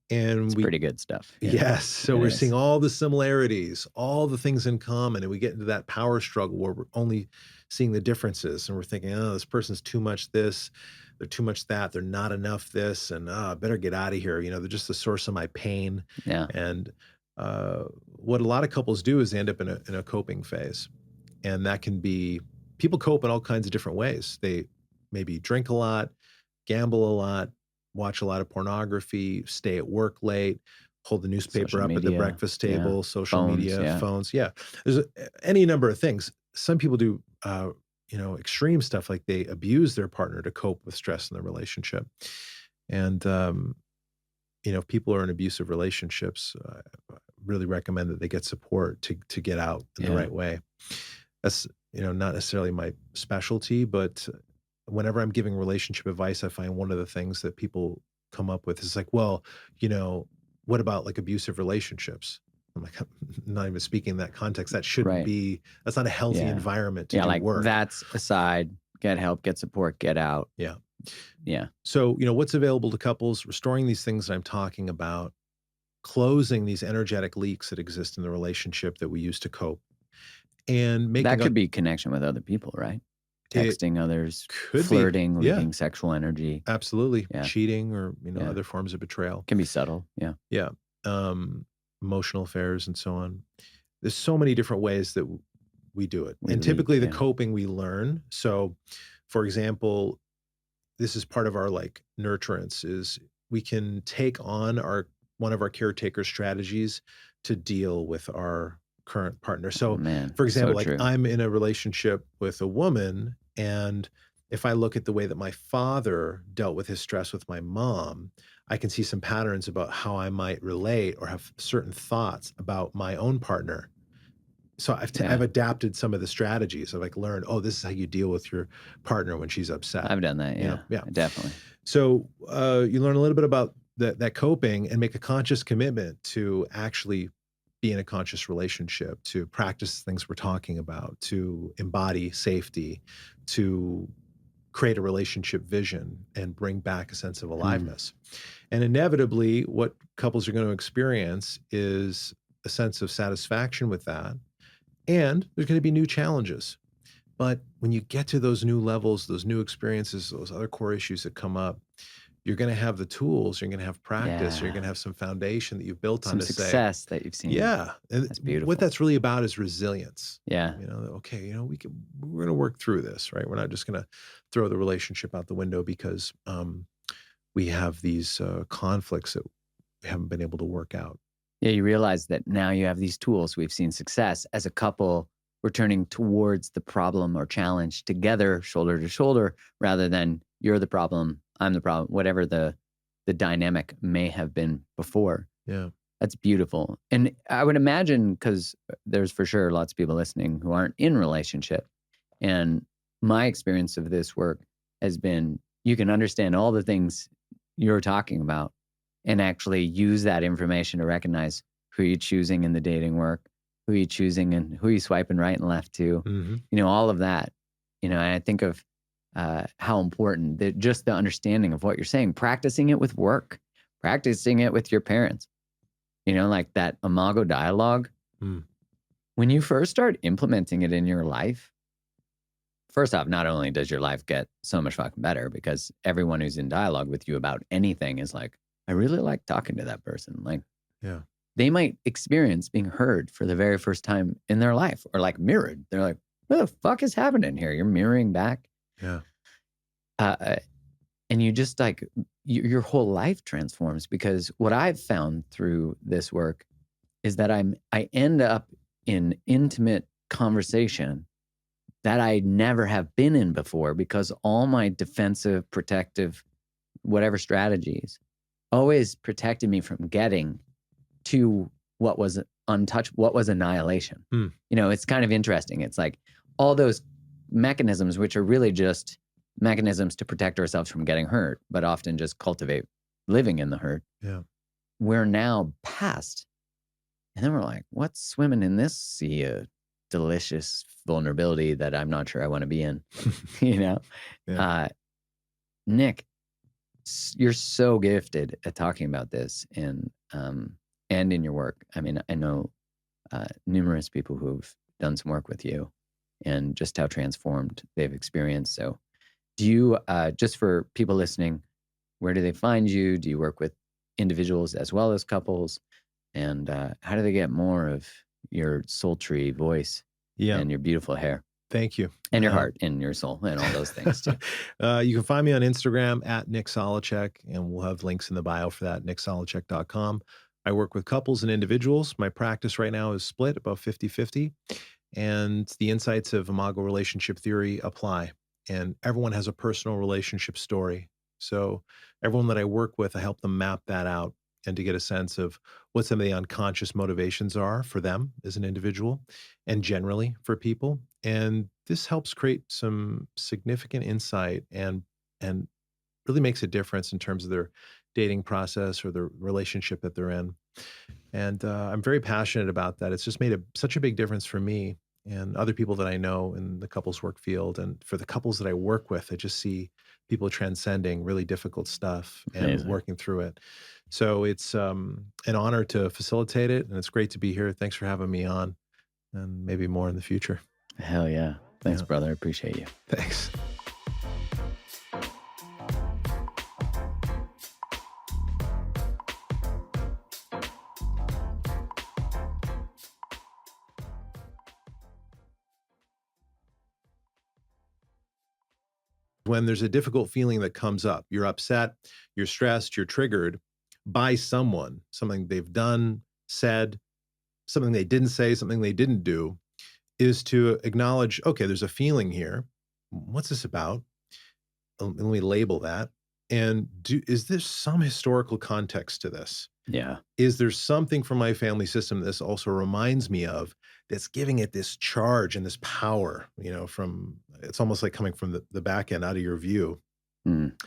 S2: And
S1: it's pretty good stuff. Yeah.
S2: Yes. So we're seeing all the similarities, all the things in common, and we get into that power struggle where we're only seeing the differences and we're thinking, oh, this person's too much this, they're too much that, they're not enough this, and I better get out of here. They're just the source of my pain.
S1: Yeah.
S2: And what a lot of couples do is they end up in a coping phase. And that can be, people cope in all kinds of different ways. They maybe drink a lot, gamble a lot, watch a lot of pornography, stay at work late, hold the newspaper
S1: Social
S2: up at the
S1: media.
S2: breakfast
S1: Yeah.
S2: table, social
S1: Phones.
S2: media,
S1: Yeah.
S2: phones. Yeah. There's any number of things. Some people do, extreme stuff, like they abuse their partner to cope with stress in the relationship. And, if people are in abusive relationships, really recommend that they get support to get out in the
S1: Yeah.
S2: right way. That's, not necessarily my specialty, but whenever I'm giving relationship advice, I find one of the things that people come up with is like, well, what about like abusive relationships? I'm like, I'm not even speaking in that context. That shouldn't
S1: Right.
S2: be, that's not a healthy
S1: Yeah.
S2: environment to
S1: Yeah.
S2: do
S1: Like
S2: work.
S1: that's aside. Get help, get support, get out.
S2: Yeah.
S1: Yeah.
S2: So, what's available to couples, restoring these things that I'm talking about, closing these energetic leaks that exist in the relationship that we use to cope, and making
S1: That could be connection with other people, right?
S2: it
S1: Texting others,
S2: could be,
S1: flirting,
S2: yeah,
S1: leaking sexual energy.
S2: absolutely,
S1: Yeah.
S2: cheating or,
S1: Yeah.
S2: other forms of betrayal.
S1: Can be subtle. Yeah.
S2: Yeah. Emotional affairs and so on. There's so many different ways that we do it. And typically the coping we learn. So, for example, this is part of our like nurturance is we can take on one of our caretaker strategies to deal with our current partner. So,
S1: Man,
S2: for example,
S1: so
S2: like
S1: true.
S2: I'm in a relationship with a woman, and if I look at the way that my father dealt with his stress with my mom, I can see some patterns about how I might relate or have certain thoughts about my own partner. So I've adapted some of the strategies. I've like learned, oh, this is how you deal with your partner when she's upset.
S1: I've done that. Yeah.
S2: Yeah.
S1: Definitely.
S2: So you learn a little bit about that coping and make a conscious commitment to actually be in a conscious relationship, to practice things we're talking about, to embody safety, to create a relationship vision and bring back a sense of aliveness. And inevitably, what couples are going to experience is a sense of satisfaction with that. And there's going to be new challenges. But when you get to those new levels, those new experiences, those other core issues that come up, you're going to have the tools, you're going to have practice, you're going to have some foundation that you've built on
S1: Some
S2: to
S1: success that you've seen.
S2: yeah. And
S1: That's beautiful.
S2: what that's really about is resilience.
S1: Yeah.
S2: Okay, we're going to work through this, right? We're not just going to throw the relationship out the window because we have these conflicts that we haven't been able to work out.
S1: Yeah, you realize that now you have these tools. We've seen success as a couple returning towards the problem or challenge together, shoulder to shoulder, rather than you're the problem, I'm the problem, whatever the dynamic may have been before.
S2: Yeah.
S1: That's beautiful. And I would imagine, because there's for sure lots of people listening who aren't in relationship. And my experience of this work has been, you can understand all the things you're talking about and actually use that information to recognize who you're choosing in the dating work, who you're choosing and who you're swiping right and left to, all of that. And I think of how important just the understanding of what you're saying, practicing it with work, practicing it with your parents, like that IMAGO dialogue. When you first start implementing it in your life, first off, not only does your life get so much fucking better because everyone who's in dialogue with you about anything is like, I really like talking to that person. Like,
S2: yeah,
S1: they might experience being heard for the very first time in their life or like mirrored. They're like, what the fuck is happening here? You're mirroring back.
S2: Yeah.
S1: And you just like, your whole life transforms, because what I've found through this work is that I end up in intimate conversation that I never have been in before, because all my defensive, protective, whatever strategies always protected me from getting to what was untouched, what was annihilation. It's kind of interesting. It's like all those mechanisms, which are really just mechanisms to protect ourselves from getting hurt, but often just cultivate living in the hurt.
S2: Yeah.
S1: We're now past. And then we're like, what's swimming in this sea of delicious vulnerability that I'm not sure I want to be in?
S2: Yeah.
S1: Nick, you're so gifted at talking about this and in your work. I mean, I know numerous people who've done some work with you and just how transformed they've experienced. So do you, just for people listening, where do they find you? Do you work with individuals as well as couples? And how do they get more of your sultry voice and your beautiful hair?
S2: Thank you.
S1: And your heart and your soul and all those things too.
S2: You can find me on Instagram at Nick Solaczek, and we'll have links in the bio for that, nicksolaczek.com. I work with couples and individuals. My practice right now is split about 50-50, and the insights of IMAGO relationship theory apply. And everyone has a personal relationship story. So everyone that I work with, I help them map that out and to get a sense of what some of the unconscious motivations are for them as an individual and generally for people. And this helps create some significant insight and really makes a difference in terms of their dating process or the relationship that they're in. And I'm very passionate about that. It's just made such a big difference for me and other people that I know in the couples work field. And for the couples that I work with, I just see people transcending really difficult stuff and
S1: Amazing.
S2: working through it. So it's an honor to facilitate it. And it's great to be here. Thanks for having me on, and maybe more in the future.
S1: Hell yeah. Thanks,
S2: Yeah.
S1: brother. I appreciate you.
S2: Thanks. When there's a difficult feeling that comes up, you're upset, you're stressed, you're triggered by someone, something they've done, said, something they didn't say, something they didn't do, is to acknowledge, okay, there's a feeling here. What's this about? Let me label that. And is there some historical context to this?
S1: Yeah.
S2: Is there something from my family system this also reminds me of that's giving it this charge and this power, from it's almost like coming from the back end out of your view.
S1: Mm.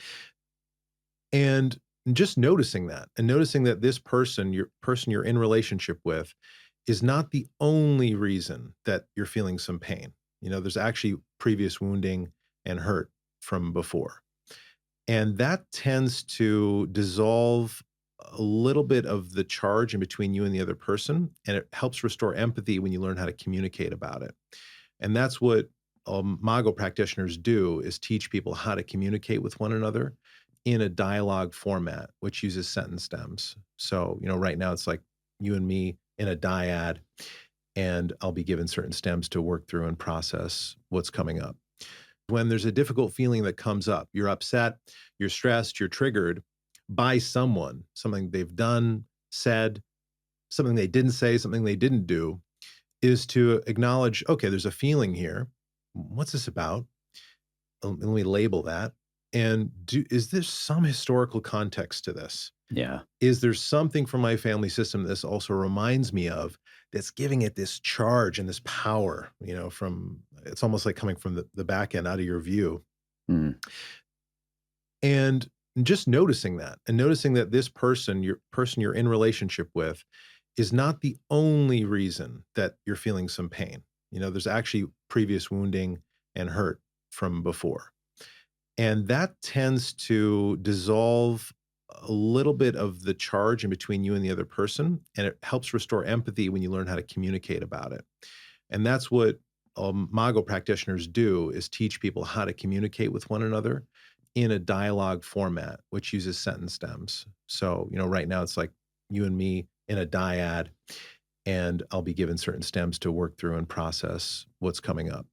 S2: And just noticing that and noticing that this person, you're in relationship with, is not the only reason that you're feeling some pain. There's actually previous wounding and hurt from before. And that tends to dissolve a little bit of the charge in between you and the other person. And it helps restore empathy when you learn how to communicate about it. And that's what MAGO practitioners do, is teach people how to communicate with one another in a dialogue format, which uses sentence stems. So, right now it's like you and me in a dyad, and I'll be given certain stems to work through and process what's coming up. When there's a difficult feeling that comes up, you're upset, you're stressed, you're triggered by someone, something they've done, said, something they didn't say, something they didn't do, is to acknowledge, okay, there's a feeling here. What's this about? Let me label that. And is there some historical context to this?
S1: Yeah.
S2: Is there something from my family system this also reminds me of that's giving it this charge and this power, from it's almost like coming from the back end out of your view.
S1: Mm.
S2: And just noticing that and noticing that this person you're in relationship with, is not the only reason that you're feeling some pain. There's actually previous wounding and hurt from before. And that tends to dissolve a little bit of the charge in between you and the other person. And it helps restore empathy when you learn how to communicate about it. And that's what MAGO practitioners do, is teach people how to communicate with one another in a dialogue format, which uses sentence stems. So, right now it's like you and me in a dyad, and I'll be given certain stems to work through and process what's coming up.